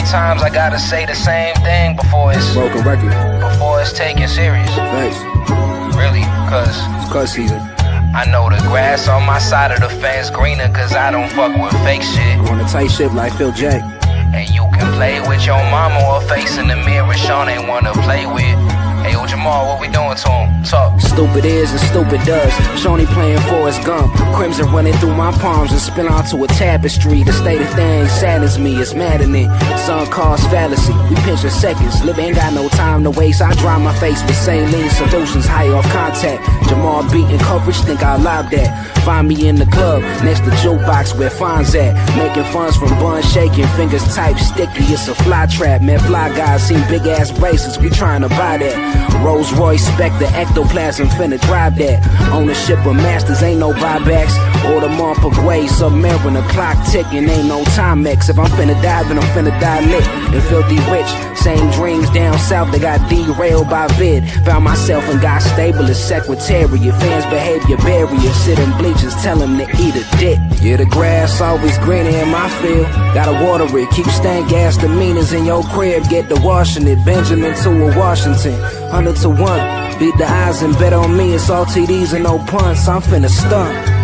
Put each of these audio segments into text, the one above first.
times I gotta say the same thing before it's broken record. Before it's taken serious. Thanks. Really, cause it's cut season. I know the grass on my side of the fence greener, cause I don't fuck with fake shit. I wanna tight shit like Phil Jack. And you can play with your mama or face in the mirror Shaun ain't wanna play with. Hey, yo, Jamar, what we doing to him? Talk. Stupid is and stupid does. Shawnee playing Forrest Gump. Crimson running through my palms and spill onto a tapestry. The state of things saddens me, it's maddening. Sun cause fallacy. We pinch in seconds. Lib ain't got no time to waste. I dry my face with saline solutions, high off contact. Jamar beating coverage, think I'll lob that. Find me in the club, next to jukebox where Fonz at. Making funds from bun shaking, fingers tight, sticky, it's a fly trap. Man, fly guys seen big ass bracelets, we trying to buy that. Rolls Royce, Spectre, ectoplasm, finna drive that. Ownership of masters, ain't no buybacks. Order Monpagway, submarine, the clock ticking, ain't no Timex. If I'm finna die, then I'm finna die lit and filthy rich. Same dreams down south, they got derailed by vid. Found myself and got stable as secretariat. Fans behavior barrier, sit in bleachers, tell them to eat a dick. Yeah, the grass always greener in my field. Gotta water it, keep stank gas demeanors in your crib. Get to washing it, Benjamin to a Washington, 100 to 1. Beat the odds and bet on me, it's all TDs and no punts. I'm finna stunt.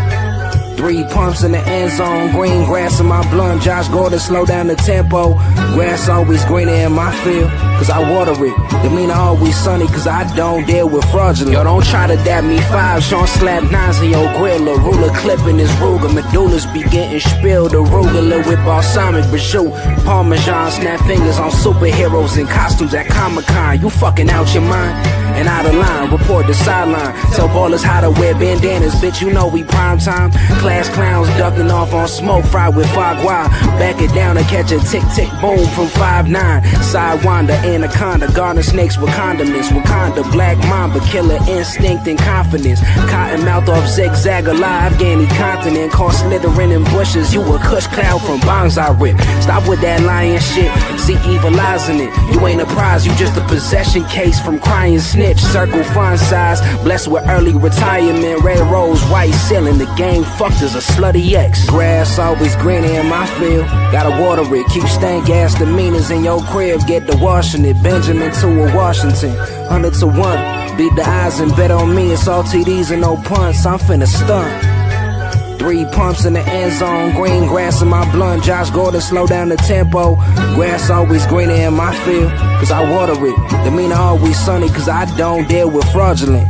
3 pumps in the end zone, green grass in my blunt. Josh Gordon, slow down the tempo. Grass always greener in my field, cause I water it. Demeanor always sunny, cause I don't deal with fraudulent. Yo, don't try to dab me 5. Shaun slap 9s in your grill. A ruler clipping his Ruger. Medullas be getting spilled. Arugula with balsamic bijou. Parmesan snap fingers on superheroes in costumes at Comic-Con. You fucking out your mind and out of line. Report the sideline. Tell ballers how to wear bandanas. Bitch, you know we prime time. Class clowns ducking off on smoke, fried with Fagua. Back it down and catch a tick-tick boom from 5'9". Sidewinder, anaconda, garden snakes with condiments. Wakanda, black mamba, killer instinct and confidence. Cotton mouth off zigzag alive, Afghani continent. Caught slithering in bushes, you a kush cloud from bongs I rip. Stop with that lying shit, see evil eyes in it. You ain't a prize, you just a possession case from crying snitch. Circle fun size, blessed with early retirement. Red rose, white ceiling, the game fucked as a slutty ex. Grass always greener in my field. Gotta water it, keep stank gas demeanors in your crib. Get to washing it, Benjamin to a Washington, 100 to 1. Beat the odds and bet on me, it's all TDs and no punts. I'm finna stunt. 3 pumps in the end zone, green grass in my blunt. Josh Gordon, slow down the tempo. Grass always greener in my field, cause I water it. Demeanor always sunny, cause I don't deal with fraudulent.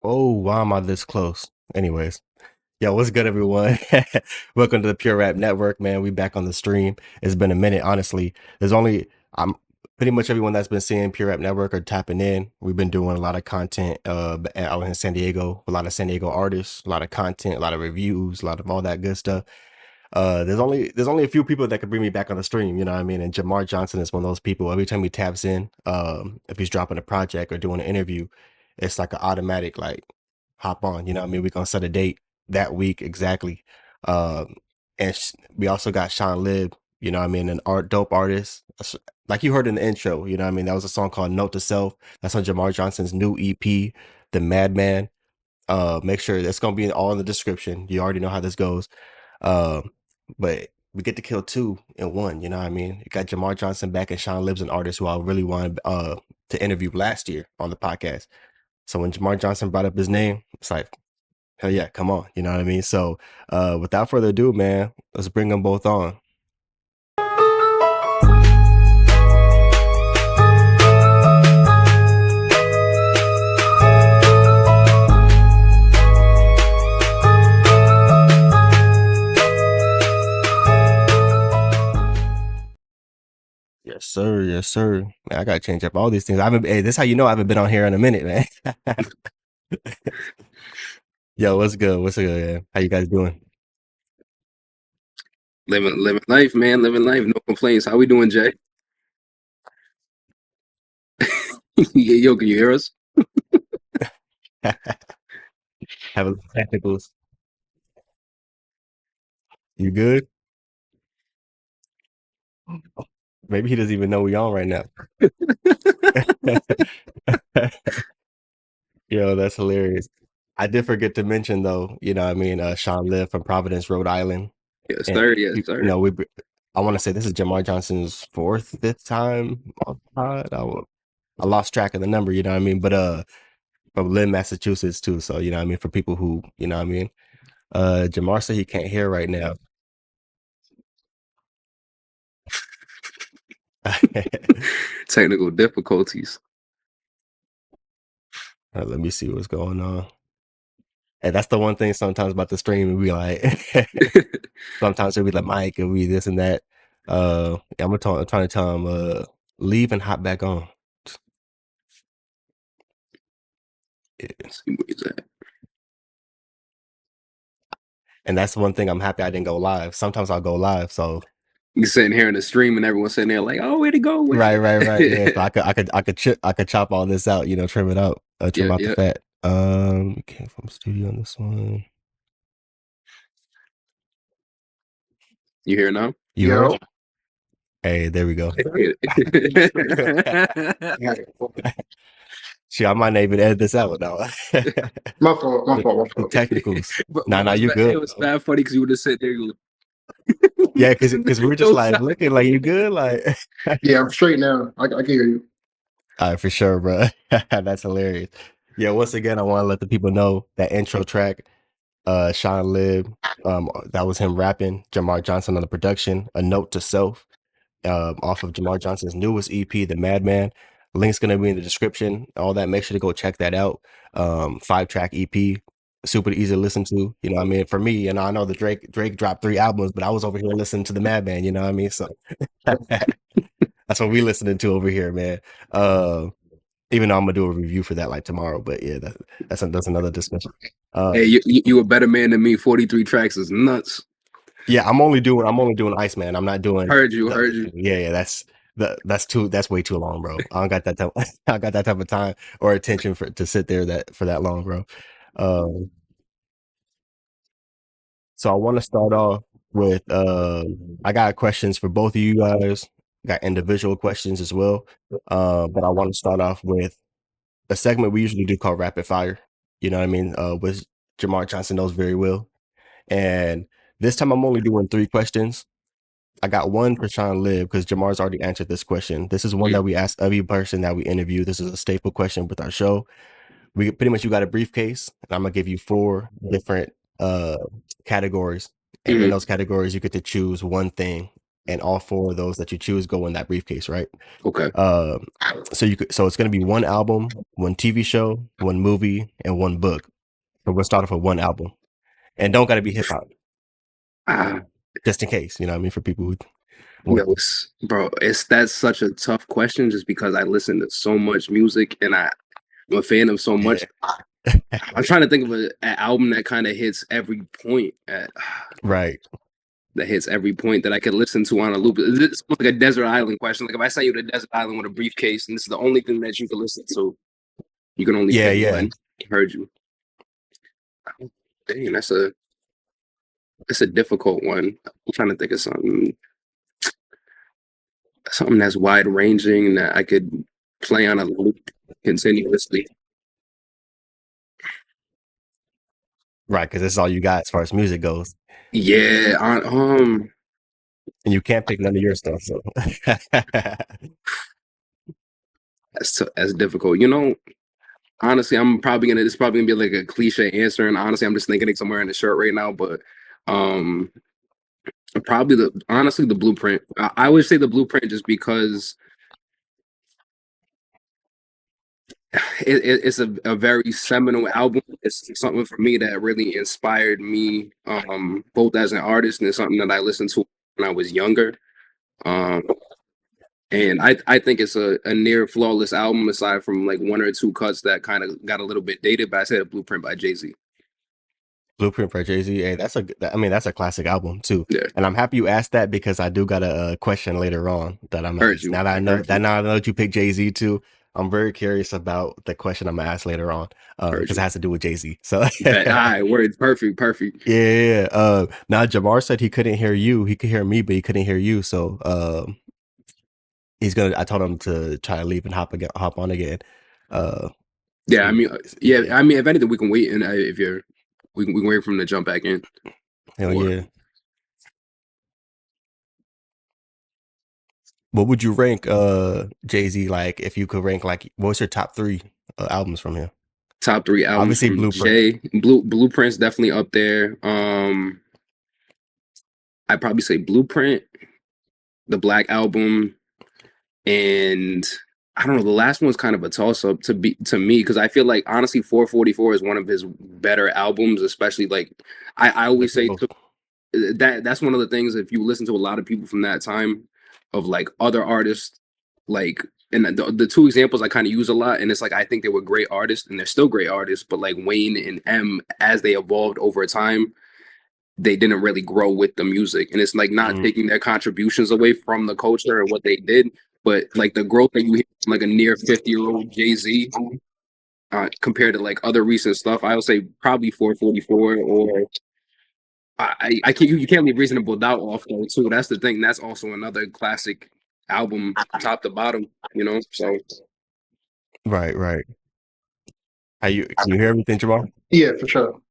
Oh, why am I this close? Anyways, yo, what's good, everyone? Welcome to the Pure Rap Network, man. We back on the stream. It's been a minute, honestly. I'm pretty much everyone that's been seeing Pure Rap Network are tapping in. We've been doing a lot of content out in San Diego, a lot of San Diego artists, a lot of content, a lot of reviews, a lot of all that good stuff. There's only a few people that could bring me back on the stream, you know what I mean? And Jamar Johnson is one of those people. Every time he taps in, if he's dropping a project or doing an interview, it's like an automatic, like, hop on, you know what I mean? We're gonna set a date that week exactly. We also got Shaun Lib, you know what I mean, an dope artist. Like you heard in the intro, you know what I mean? That was a song called Note to Self. That's on Jamar Johnson's new EP, The Madman. Make sure that's gonna be all in the description. You already know how this goes. But we get to kill 2 in 1, you know what I mean? You got Jamar Johnson back, and Shaun Lib's an artist who I really wanted to interview last year on the podcast. So when Jamar Johnson brought up his name, it's like, hell yeah, come on, you know what I mean? So without further ado, man, let's bring them both on. Yes, sir. Yes, sir. Man, I gotta change up all these things. Hey, this is how you know I haven't been on here in a minute, man. Yo, what's good? What's good, man? How you guys doing? Living life, man. Living life. No complaints. How we doing, Jay? Yo, can you hear us? Having technicals. You good? Maybe he doesn't even know we on right now. Yo, that's hilarious. I did forget to mention though, what I mean, Shaun Lib from Providence, Rhode Island. Yes, And sir. Yes, sir. I want to say this is Jamar Johnson's fifth time on the pod. I lost track of the number, you know what I mean? But from Lynn, Massachusetts too. So, you know what I mean, for people who, you know what I mean. Jamar said he can't hear right now. Technical difficulties. Let me see what's going on. And that's the one thing sometimes about the stream, we like sometimes it'll be like Mike, it'll be this and that. I'm trying to tell him leave and hop back on. Yeah. Let's see where he's at. And that's one thing I'm happy I didn't go live. Sometimes I'll go live, so You sitting here in the stream and everyone's sitting there like, "Oh, where'd it go?" right. Yeah, so I could chop all this out, trim it out, trim out the fat. Came from studio on this one. You hear now? You heard? Hey, there we go. See, I might not even edit this out now. My fault. Technicals. But Nah, you good. It was bad funny because you would have said there. Yeah, because we're just like looking like you good, like. Yeah, I'm straight now. I can hear you. All right, for sure, bro. That's hilarious. Yeah, once again, I want to let the people know that intro track, Shaun Lib, that was him rapping. Jamar Johnson on the production. A Note to Self, off of Jamar Johnson's newest EP, The Madman. Link's gonna be in the description. All that. Make sure to go check that out. 5-track EP, super easy to listen to. You know what I mean? For me, I know the Drake dropped 3 albums, but I was over here listening to The Madman. You know what I mean? So that's what we listening to over here, man. Even though I'm gonna do a review for that like tomorrow, but yeah, that's another discussion. Hey, you a better man than me. 43 tracks is nuts. Yeah, I'm only doing Iceman. I'm not doing. Heard you. Yeah, that's way too long, bro. I don't got that type. I got that type of time or attention to sit there for that long, bro. So I want to start off with I got questions for both of you guys. Got individual questions as well. But I want to start off with a segment we usually do called Rapid Fire. You know what I mean? Which Jamar Johnson knows very well. And this time I'm only doing 3 questions. I got one for Shaun Lib because Jamar's already answered this question. This is one that we ask every person that we interview. This is a staple question with our show. We pretty much, you got a briefcase, and I'm gonna give you 4 different categories. And in those categories, you get to choose one thing, and all 4 of those that you choose go in that briefcase, right? Okay. So it's gonna be 1 album, 1 TV show, 1 movie, and 1 book. So we'll start off with 1 album, and don't gotta be hip hop. Just in case, you know what I mean, for people who. That's such a tough question just because I listen to so much music and I'm a fan of so much. I'm trying to think of an album that kind of hits every point. Right. That hits every point that I could listen to on a loop. It's like a desert island question. Like if I sent you to desert island with a briefcase and this is the only thing that you can listen to, you can only pick one. Heard you. Dang, that's a difficult one. I'm trying to think of something that's wide ranging that I could play on a loop continuously. Right, because that's all you got as far as music goes. Yeah, and you can't pick none of your stuff. So that's difficult. Honestly, it's probably gonna be like a cliche answer, and honestly, I'm just thinking it somewhere in the shirt right now. But probably the Blueprint. I would say the Blueprint just because it's a very seminal album. It's something for me that really inspired me, both as an artist and something that I listened to when I was younger. And I think it's a near flawless album aside from like 1 or 2 cuts that kind of got a little bit dated. But I said Blueprint by Jay-Z. Blueprint by Jay-Z. Hey, that's a classic album too. Yeah. And I'm happy you asked that because I do got a question later on that I'm now that I know that you picked Jay-Z too. I'm very curious about the question I'm gonna ask later on, Heard because it you. has to do with Jay-Z. So Bet. All right, word. Perfect. yeah. Now Jamar said he couldn't hear you. He could hear me, but he couldn't hear you. So I told him to try to leave and hop on again. Yeah, I So, mean, yeah, yeah. I mean, if anything, we can wait, and if you're, we can wait for him to jump back in. Hell Or yeah. What would you rank Jay-Z, like, if you could rank, like, what's your top three albums from him? top three albums Obviously from Blueprint. Jay. Blueprint's definitely up there. I'd probably say Blueprint, the Black Album, and I don't know. The last one's kind of a toss up to me because I feel like honestly, 444 is one of his better albums, especially like I always say that's one of the things. If you listen to a lot of people from that time, of like other artists, like and the two examples I kind of use a lot, and it's like I think they were great artists and they're still great artists, but like Wayne and M, as they evolved over time, they didn't really grow with the music, and it's like not taking their contributions away from the culture and what they did, but like the growth that you hear from like a near 50-year-old Jay-Z compared to like other recent stuff, I would say probably 444 or I can't you can't leave Reasonable Doubt off though too. That's the thing. That's also another classic album, top to bottom. So Right. Can you hear everything, Jamar? Yeah, for sure.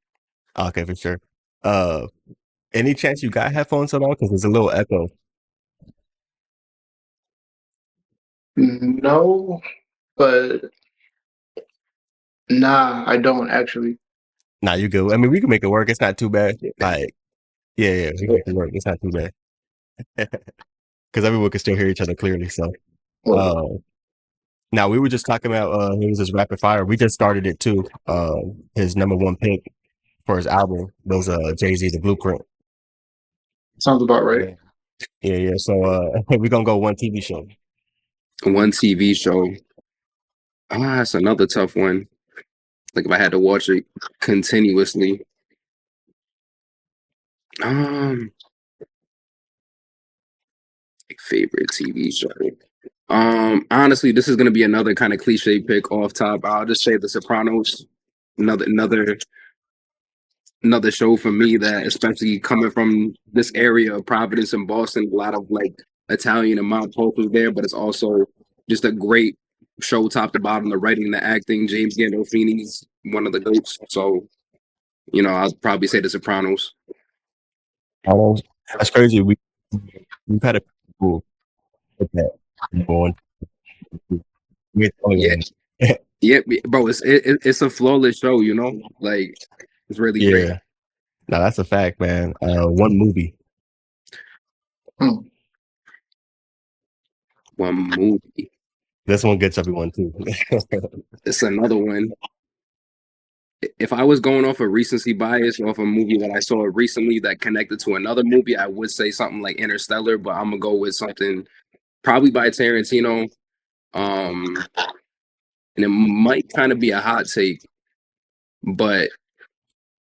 Okay, for sure. Uh, any chance you got headphones at all? Because there's a little echo. No, but nah, I don't actually. Nah, you good. I mean, we can make it work. It's not too bad. Like, yeah, we can make it work. It's not too bad. Because everyone can still hear each other clearly. So, Well, uh, now we were just talking about it was his rapid fire. We just started it too. His number one pick for his album was Jay-Z, The Blueprint. sounds about right. Yeah. So we're gonna go one TV show. one TV show. That's another tough one. Like if I had to watch it continuously. Favorite TV show. Honestly, this is gonna be another kind of cliche pick off top. I'll just say The Sopranos. Another show for me that, especially coming from this area of Providence and Boston, a lot of like Italian and Mount culture there, but it's also just a great show top to bottom. The writing, the acting. James Gandolfini's one of the goats. So, I'll probably say The Sopranos. That's crazy. We've had a couple with that going. We're the only Yeah, one. yeah, bro. It's a flawless show. Like it's really great. Yeah. No, that's a fact, man. One movie. Hmm. One movie. This one gets everyone too. It's another one. If I was going off a recency bias off a movie that I saw recently that connected to another movie, I would say something like Interstellar, but I'm gonna go with something probably by Tarantino. And it might kind of be a hot take, but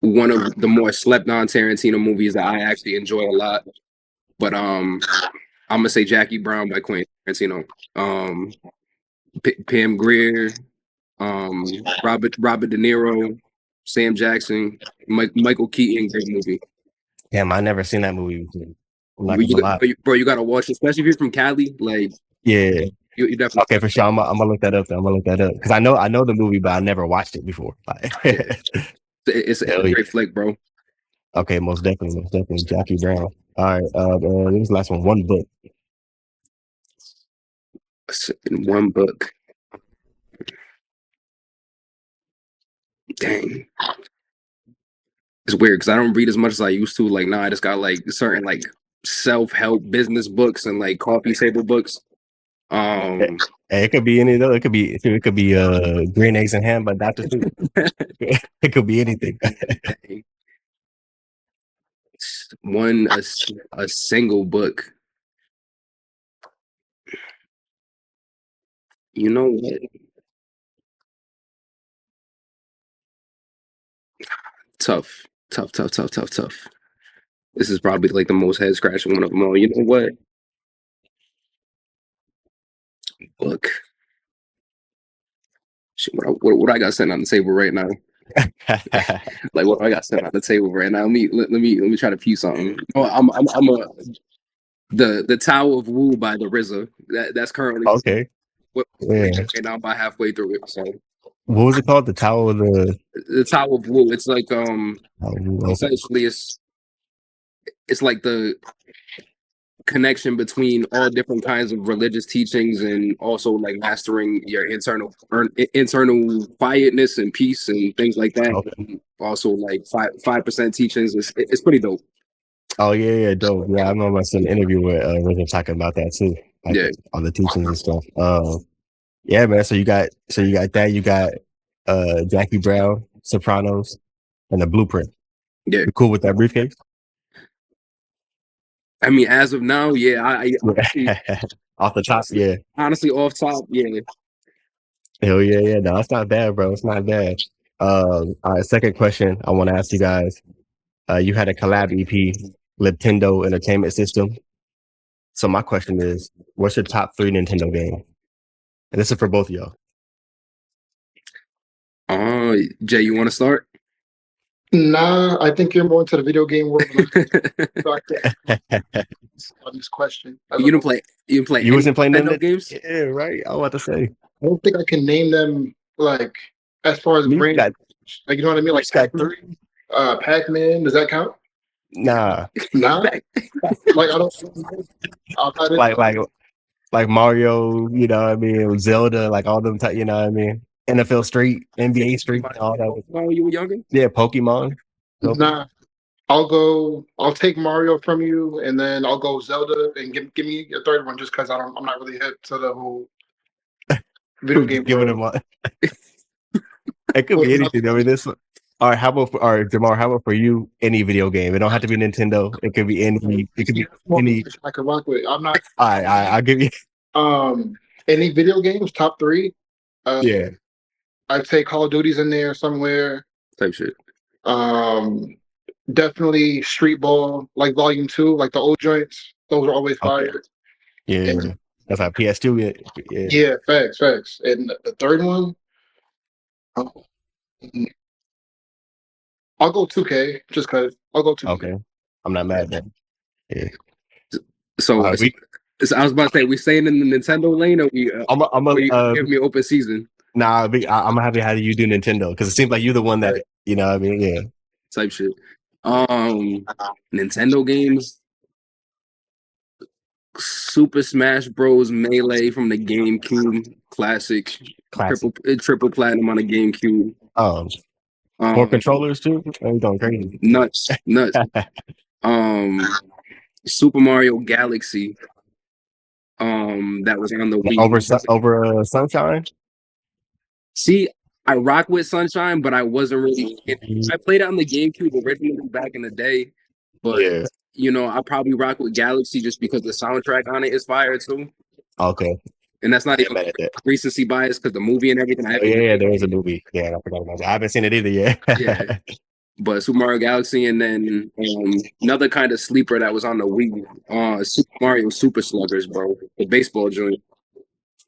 one of the more slept on Tarantino movies that I actually enjoy a lot. But I'm gonna say Jackie Brown by Quentin Tarantino. Pam Grier, Robert De Niro, Sam Jackson, Michael Keaton, great movie. Damn, I never seen that movie before. I'm not gonna lie. Bro, you gotta watch it, especially if you're from Cali. Like, Yeah. you definitely Okay, for sure. I'm gonna look that up. I'm gonna look that up because I know the movie, but I never watched it before. Like, it's a great flick, bro. Okay, most definitely, Jackie Brown. All right, what was the last one? One book. In one book. Dang. It's weird because I don't read as much as I used to. Like, now I just got like certain like self-help business books and like coffee table books. It could be any though. It could be Green Eggs and Ham by Dr. Seuss. It could be anything. A single book. You know what? Tough. This is probably like the most head scratching one of them all. You know what? Book. What I got sitting on the table right now? Like what I got sitting on the table right now? Let me try to pew something. Oh, I'm a the Tower of Wu by the RZA. That's currently Okay. Yeah. right now, about halfway through it. So What was it called? The Tower of the Tower of Wu. It's like okay. essentially it's like the connection between all different kinds of religious teachings and also like mastering your internal quietness and peace and things like that. Okay. And also like 5% teachings. It's pretty dope. Oh yeah, dope. Yeah, I remember I saw an interview with RZA talking about that too. Like Yeah. all the teachings and stuff. Yeah, man. So you got that. You got Jackie Brown, Sopranos, and the Blueprint. Yeah. You cool with that briefcase? I mean, as of now, yeah. I Off the top, yeah. honestly, off top, yeah. Hell yeah. No, it's not bad, bro. It's not bad. All right, second question I want to ask you guys. You had a collab EP, Libtendo Entertainment System. So my question is, what's your top 3 Nintendo game? And this is for both of y'all. Jay, you want to start? Nah, I think you're more into the video game world. On this question, You didn't play. You wasn't playing Nintendo games? Yeah, right. I was about to say. I don't think I can name them like as far as brain. Like you know what I mean? Like Pac-Man. Pac-Man. Does that count? Nah. Like I don't. Like Mario. You know what I mean? Zelda. Like all them. You know what I mean? NFL Street, NBA Street, all that. When you were younger? Yeah, Pokemon. Nah. I'll take Mario from you, and then I'll go Zelda, and give me your third one, just because I'm not really hip to the whole video game. Giving them one. It could be anything. I mean, this. All right, Jamar? How about for you? Any video game? It don't have to be Nintendo. It could be any. It could be any. I could rock with. I'm not. All right, I'll give you. Any video games? Top 3. Yeah. I'd say Call of Duty's in there somewhere. Type shit. Definitely Street Ball, like Volume 2, like the old joints. Those are always fire. Okay. Yeah, and, that's like PS2. Yeah, facts. And the third one, I'll go 2K, just because. I'll go 2K. Okay, I'm not mad at that. Yeah. So, I was about to say, we staying in the Nintendo lane, or you give me open season? Nah, I'm happy how you do Nintendo, because it seems like you're the one that you know what I mean. Yeah. Type shit. Nintendo games. Super Smash Bros. Melee from the GameCube, classic. Triple platinum on the GameCube. 4 controllers too. I'm going crazy. Nuts. Super Mario Galaxy. That was on the Wii. Over Sunshine. See, I rock with Sunshine, but I wasn't really. I played it on the GameCube originally back in the day, but you know, I probably rock with Galaxy just because the soundtrack on it is fire too. Okay. And that's not even recency bias because the movie and everything. There is a movie. Yeah, I forgot about that. I haven't seen it either yet. Yeah. But Super Mario Galaxy, and then another kind of sleeper that was on the Wii, Super Mario Super Sluggers, bro, the baseball joint.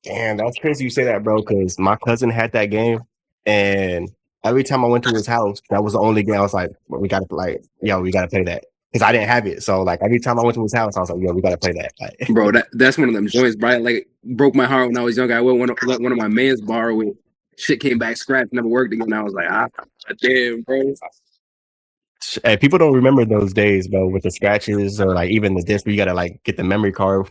Damn, that's crazy you say that, bro, because my cousin had that game, and every time I went to his house, that was the only game I was like, we gotta play that. Because I didn't have it. So like every time I went to his house, I was like, we gotta play that. Like, bro, that's one of them joints, bro. Like broke my heart when I was younger. I let one of my mans borrow it. Shit came back scratched, never worked again. I was like, damn, bro. Hey, people don't remember those days, bro, with the scratches or like even the disc where you gotta like get the memory card,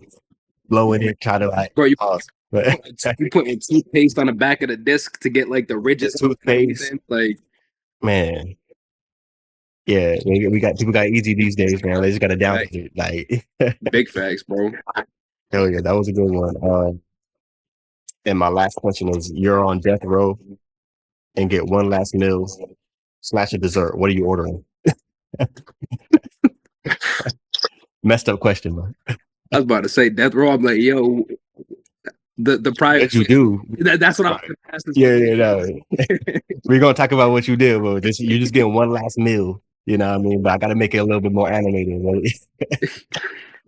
blow in it, try to like bro, you pause. You putting toothpaste on the back of the disc to get like the ridges toothpaste. Like, man. Yeah, people got easy these days, man. They just got to download it. Like big facts, bro. Hell yeah, that was a good one. And my last question is: you're on death row and get one last meal / a dessert. What are you ordering? Messed up question, man. I was about to say death row. I'm like, yo, the private. What you do? That's what I'm asking. Yeah. No. We're gonna talk about what you did, but you're just getting one last meal. You know what I mean? But I got to make it a little bit more animated. Right?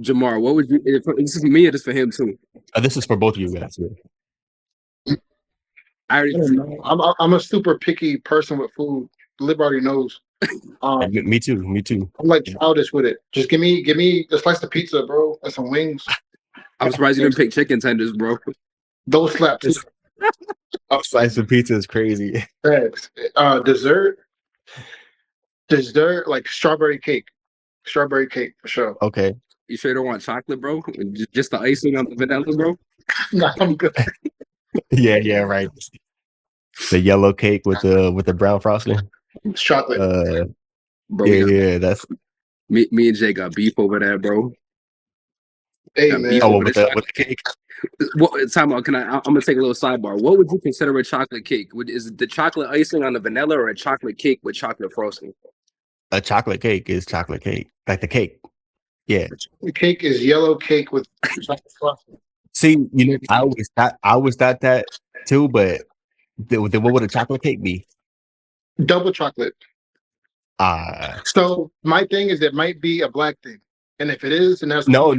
Jamar, what would you? This is for me or just for him too? This is for both of you guys. Yeah. I I already don't know. I'm a super picky person with food. Lib already knows. And me too. Me too. I'm like childish with it. Just give me a slice of pizza, bro, and some wings. I'm surprised you didn't pick chicken tenders, bro. Those slap too. Oh, slice of pizza is crazy. Facts. Dessert, like strawberry cake for sure. Okay. You sure don't want chocolate, bro? Just the icing on the vanilla, bro? Nah, I'm good. Yeah, right. The yellow cake with the brown frosting. It's chocolate. Bro, Yeah, that's me and Jay got beef over that, bro. Hey Got man, beef over with this. the cake. What time out? I'm gonna take a little sidebar. What would you consider a chocolate cake? Is it the chocolate icing on the vanilla or a chocolate cake with chocolate frosting? A chocolate cake is chocolate cake. Like the cake. Yeah. the cake is yellow cake with chocolate frosting. See, I always thought that too, but what would a chocolate cake be? Double chocolate. Uh So my thing is it might be a black thing, and if it is, then that's no.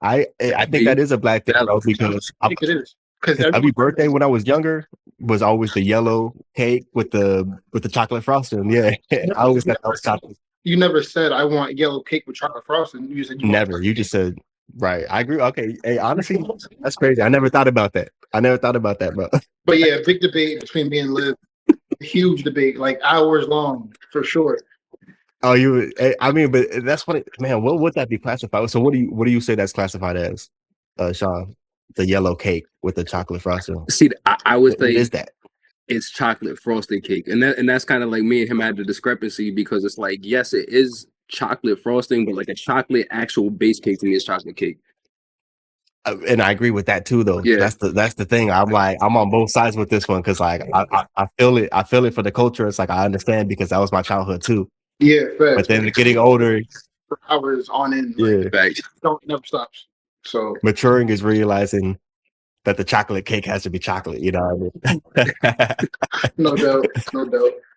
I think that is a black thing, bro, because I think it is because every birthday when I was younger was always the yellow cake with the chocolate frosting. Yeah. I always thought that was chocolate. you never said I want yellow cake with chocolate frosting. You said you want Never. You just said right. I agree. Okay. Hey, honestly, that's crazy. I never thought about that. Bro. But yeah, big debate between me and Liv. Huge debate, like hours long for sure. Oh, I mean, but that's funny, man. What would that be classified? So, what do you say that's classified as, Sean? The yellow cake with the chocolate frosting. See, I would What say is that? it's chocolate frosted cake, and that's kind of like me and him had the discrepancy because it's like yes, it is chocolate frosting, but like a chocolate actual base cake to me is chocolate cake. And I agree with that too, though. Yeah. That's the thing. I'm on both sides with this one because like I feel it. I feel it for the culture. It's like I understand because that was my childhood too. Yeah, facts. But then getting older, for hours on end, yeah, don't never stops. So maturing is realizing that the chocolate cake has to be chocolate. You know what I mean? no doubt.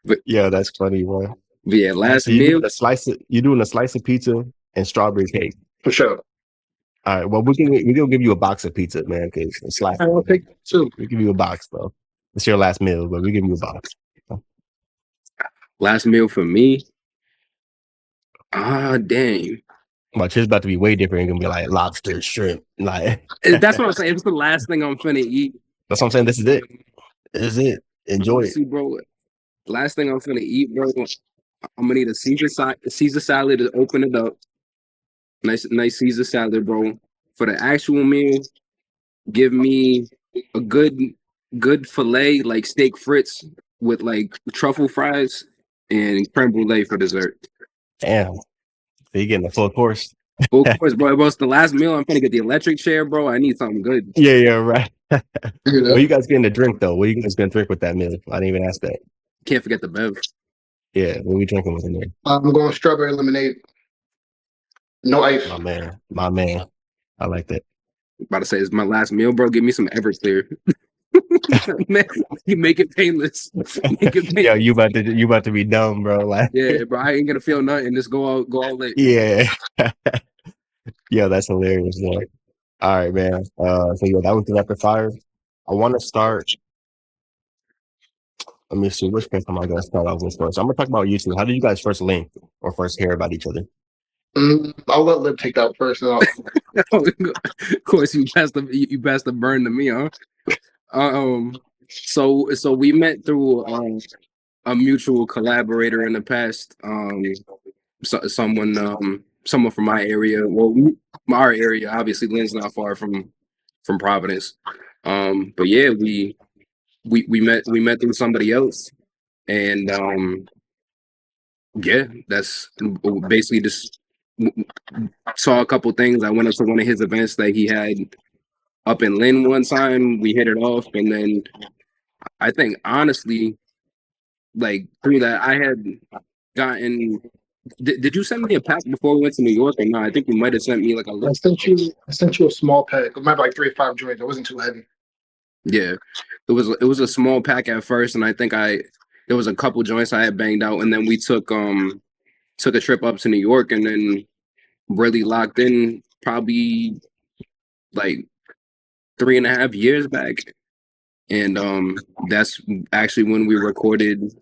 But yeah, that's funny, bro. yeah, last So you're meal. doing a slice of pizza and strawberry cake. For sure. All right. Well, we're gonna give you a box of pizza, man. Because it's like I'll take that too. we give you a box, bro. It's your last meal, but we give you a box. Last meal for me. Ah, dang. My shit's about to be way different. It's gonna be like lobster, shrimp, like. That's what I'm saying. It's the last thing I'm finna eat. That's what I'm saying. This is it. This is it. Enjoy it. See, bro. Last thing I'm finna eat, bro. I'm gonna need a Caesar salad to open it up. Nice Caesar salad, bro. For the actual meal, give me a good fillet, like steak frites with like truffle fries and creme brulee for dessert. Damn. So you're getting a full course. Full course, bro. It's the last meal. I'm gonna get the electric chair, bro. I need something good. Yeah, right. What you guys getting to drink though? What you guys gonna drink with that meal? I didn't even ask that. Can't forget the bev. Yeah, what we drinking with in there? I'm going strawberry lemonade. No ice. My man. I like that. About to say it's my last meal, bro. Give me some Everclear. Man, you make it painless. Yo, you about to be dumb, bro. Like, yeah, bro. I ain't gonna feel nothing. Just go all late. Yeah. Yeah, that's hilarious, man. All right, man. So yeah, that was the rapid fire. I want to start. Let me see which person am I gonna start off with first. I'm gonna talk about you two. How did you guys first link or first hear about each other? I'll let Liv take that first. Of course, you passed the burn to me, huh? So we met through a mutual collaborator in the past. Someone from my area. Well, our area, obviously, Lynn's not far from Providence. But yeah, we met through somebody else, and yeah, that's basically just saw a couple things. I went up to one of his events that he had up in Lynn one time. We hit it off, and then I think honestly, like through that, I had gotten. Did you send me a pack before we went to New York or not? I think you might have sent me like a list. I sent you a small pack. It might be like 3 or 5 joints. It wasn't too heavy. Yeah, it was a small pack at first, and I think there was a couple joints I had banged out, and then we took a trip up to New York, and then really locked in probably like 3.5 years back, and that's actually when we recorded,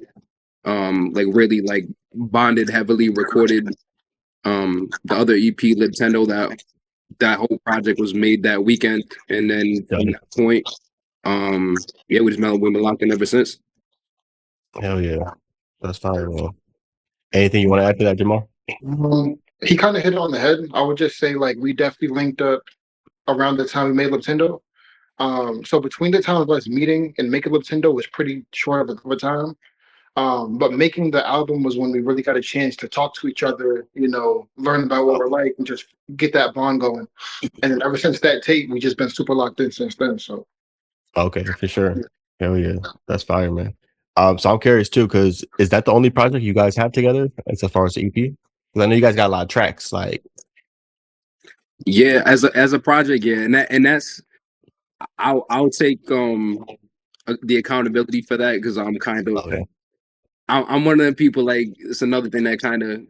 like really like bonded heavily, recorded the other EP Libtendo. That whole project was made that weekend, and then from that point, yeah, we just been locked in ever since. Hell yeah, that's fire, man. Anything you want to add to that, Jamal? He kind of hit it on the head. I would just say like we definitely linked up around the time we made Libtendo. So between the time of us meeting and making Libtendo was pretty short of a time. But making the album was when we really got a chance to talk to each other, learn about what we're like and just get that bond going. And then ever since that tape, we just been super locked in since then. So Okay, for sure. Hell yeah, that's fire, man. So I'm curious too, because is that the only project you guys have together as far as the EP? Because I know you guys got a lot of tracks. Like, Yeah, as a project, yeah, and that's I'll take the accountability for that, because I'm kind of okay, I'm one of the people, like, it's another thing that kind of,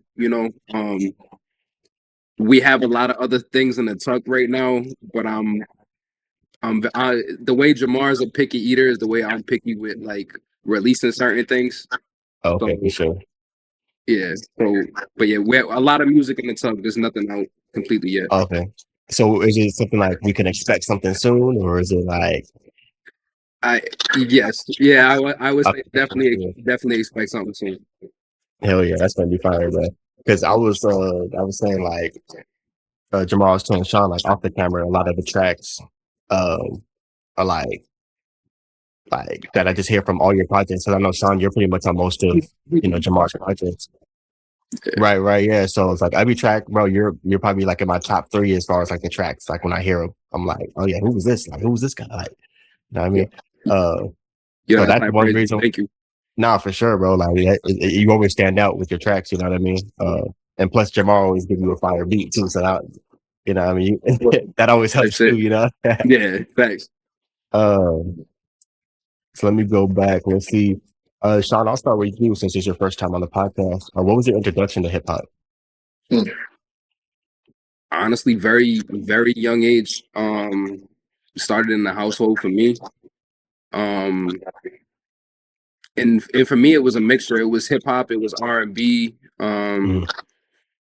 we have a lot of other things in the tuck right now, but the way Jamar's a picky eater is the way I'm picky with like releasing certain things. So okay, for sure. yeah, but yeah, we have a lot of music in the tuck. There's nothing out completely yet. Okay, so is it something like we can expect something soon, or is it like? Yes, yeah, I would say Okay, definitely expect something soon. hell yeah, that's gonna be fire, man. Because I was saying like Jamal was telling Shaun like off the camera, a lot of the tracks are like that I just hear from all your projects. Because I know Shaun, you're pretty much on most of Jamar's projects. Right, yeah. So it's like every track, bro, you're probably like in my top 3 as far as like the tracks. Like when I hear them, I'm like, oh yeah, who was this? Like who was this guy? Like, you know what I mean? Yeah, So that's that's my one praise. reason. Thank you. Nah, for sure, bro. Like you always stand out with your tracks. You know what I mean? And plus Jamar always give you a fire beat too. So that, you know what I mean? That always helps That's it. too. You know? Yeah, thanks. So let me go back. Let's see. Shaun, I'll start with you since it's your first time on the podcast. What was your introduction to hip hop? Honestly, very very young age. Started in the household for me. Um, and for me, it was a mixture. It was hip hop. It was R&B. A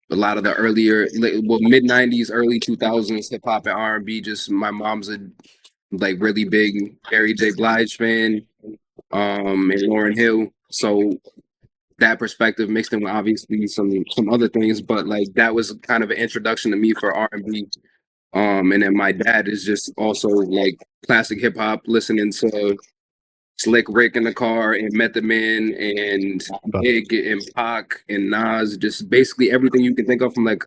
lot of the earlier, mid '90s, early 2000s hip hop and R&B. Just my mom's a like really big Mary J. Blige fan, and Lauryn Hill. So that perspective mixed in with obviously some other things, but like that was kind of an introduction to me for R&B. And then my dad is just also like classic hip hop, listening to Slick Rick in the car and Method Man and Big and Pac and Nas, just basically everything you can think of from like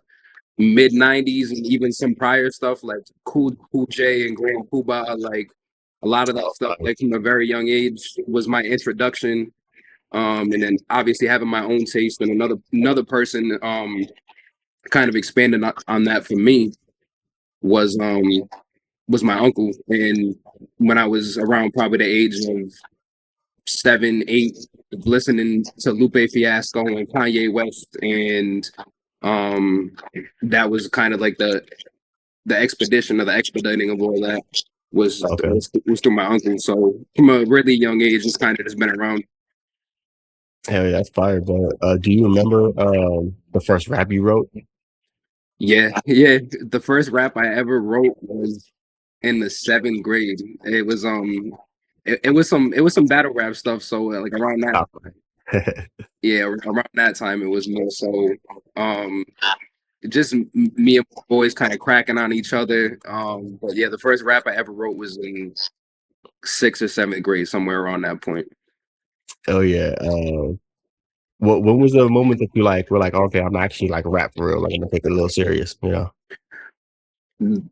mid '90s and even some prior stuff like Cool J and Grand Poobah. Like a lot of that stuff, like from a very young age, was my introduction. And then obviously having my own taste and another person kind of expanded on that for me was my uncle. And when I was around probably the age of 7, 8, listening to Lupe Fiasco and Kanye West, and that was kind of like the expedition or the expediting of all that was through my uncle. So from a really young age, it's kind of just been around. Hell yeah, that's fire, bro. Do you remember the first rap you wrote? Yeah. The first rap I ever wrote was in the 7th grade. It was it was some battle rap stuff. So like around that, yeah, around that time it was more so just me and my boys kind of cracking on each other. But yeah, the first rap I ever wrote was in 6th or 7th grade, somewhere around that point. Oh yeah. What was the moment that you like were like, okay, I'm actually like rap for real, like I'm gonna take it a little serious, you know?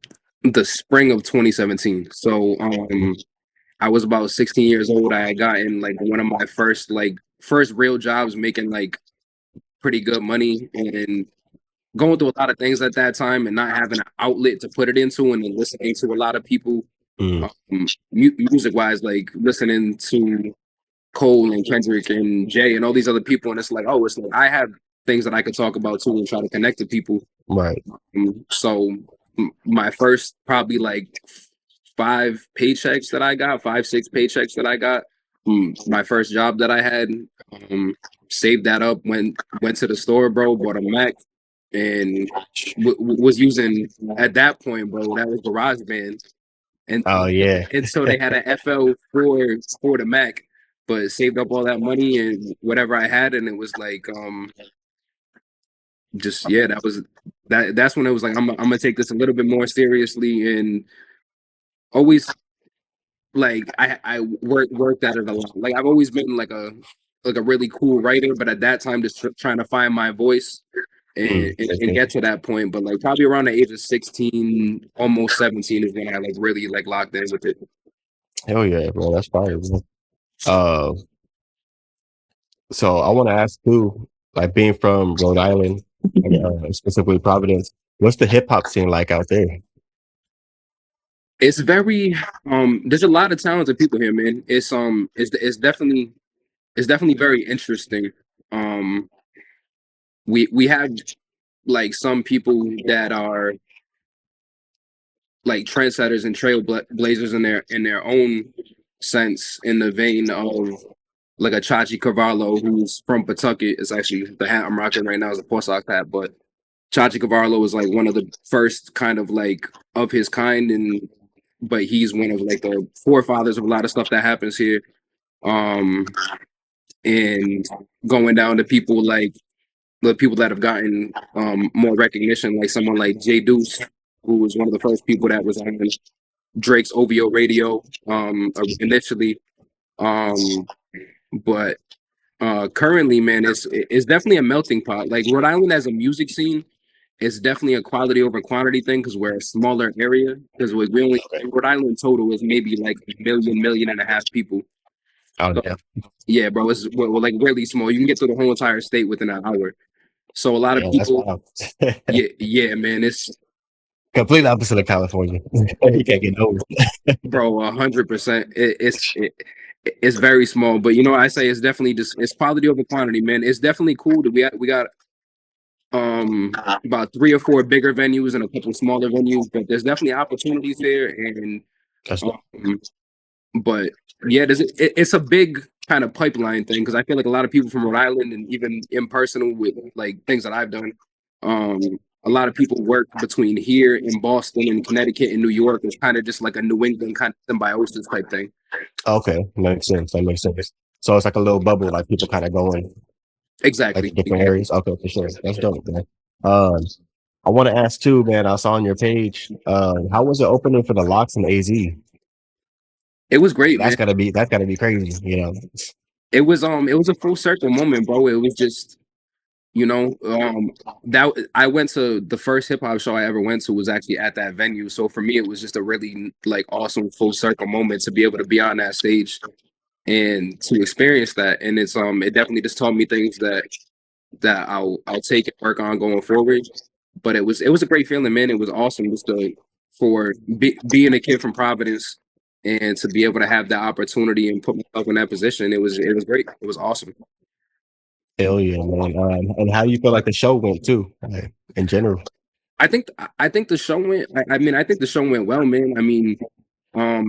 The spring of 2017. So I was about 16 years old. I had gotten like one of my first real jobs, making like pretty good money, and going through a lot of things at that time and not having an outlet to put it into, and then listening to a lot of people music wise, like listening to Cole and Kendrick and Jay and all these other people, and it's like, oh, it's like I have things that I could talk about too and try to connect to people. Right. So my first probably like 5 paychecks that I got, 5, 6 paychecks that I got from my first job that I had. Saved that up, went to the store, bro, bought a Mac, and was using at that point, bro. That was GarageBand, and Oh yeah. so they had an FL for the Mac, but saved up all that money and whatever I had, and it was like just yeah, that's when it was like I'm gonna take this a little bit more seriously, and always like I worked at it a lot. Like I've always been like a really cool writer, but at that time just trying to find my voice and get to that point. But like probably around the age of 16, almost 17 is when I like really like locked in with it. Hell yeah, bro. That's fire, bro. So I want to ask too, like being from Rhode Island, specifically Providence, what's the hip hop scene like out there? It's very there's a lot of talented people here, man. It's definitely very interesting. Um we have like some people that are like trendsetters and trailblazers in their own sense, in the vein of like a Chachi Cavallo, who's from Pawtucket. Is actually the hat I'm rocking right now is a Paw Sox hat, but Chachi Cavallo was like one of the first kind of like of his kind, and but he's one of like the forefathers of a lot of stuff that happens here. Um, and going down to people like the people that have gotten more recognition, like someone like Jay Deuce, who was one of the first people that was on Drake's OVO radio initially. But currently, man, it's definitely a melting pot. Like Rhode Island as a music scene, it's definitely a quality over quantity thing because we're a smaller area. Because we only Rhode Island total is maybe like a million and a half people. Oh So, yeah, yeah, bro, we're like really small. You can get through the whole entire state within an hour. So a lot of yeah, that's people, wild. yeah, man, it's Completely opposite of California. You can't get over. bro, 100%. It's very small, but you know, I say it's definitely just it's quality over quantity, man. It's definitely cool that we got about 3 or 4 bigger venues and a couple smaller venues, but there's definitely opportunities there, and That's um, but yeah, it's a big kind of pipeline thing because I feel like a lot of people from Rhode Island and even in person with like things that I've done, um, a lot of people work between here in Boston and Connecticut and New York. It's kind of just like a New England kind of symbiosis type thing. okay. Makes sense. That makes sense. So it's like a little bubble, like people kind of going like Exactly. to different areas. Okay, for sure. That's dope, man. Um, I want to ask too, man. I saw on your page. How was it opening for the Locks and AZ? It was great, man. That's gotta be crazy, you know. It was a full circle moment, bro. It was just you know that I went to the first hip hop show I ever went to was actually at that venue. So for me, it was just a really like awesome full circle moment to be able to be on that stage and to experience that. And it definitely just taught me things that I'll take and work on going forward. But it was a great feeling, man. It was awesome just being a kid from Providence and to be able to have that opportunity and put myself in that position. It was great. It was awesome. Hell yeah, man. And how you feel like the show went too, like, in general? I think the show went. I mean, I think the show went well, man. I mean,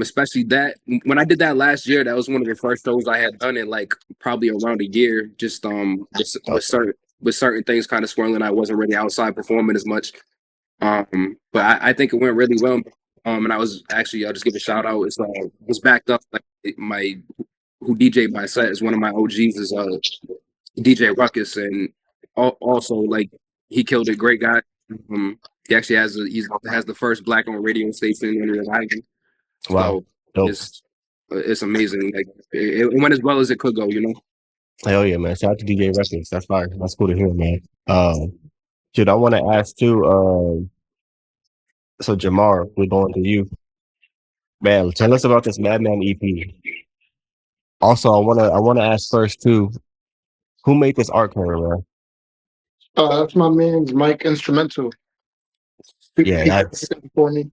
especially that when I did that last year, that was one of the first shows I had done in like probably around a year. Just with certain things kind of swirling, I wasn't really outside performing as much. But I think it went really well. And I was actually I'll just give a shout out. It's backed up like my who DJ my set is one of my OGs is DJ Ruckus, and also like he killed it. Great guy. He actually has the first black on radio station in Rhode Island. Wow, So dope. it's amazing. Like it went as well as it could go. You know. Hell yeah, man. Shout out to DJ Records. That's fire. That's cool to hear, man. Dude, I want to ask too. So Jamar, we're going to you, man. Tell us about this Madman EP. Also, I wanna ask first too. Who made this art cover, man? That's my man's Mike Instrumental. Yeah, He did it for me.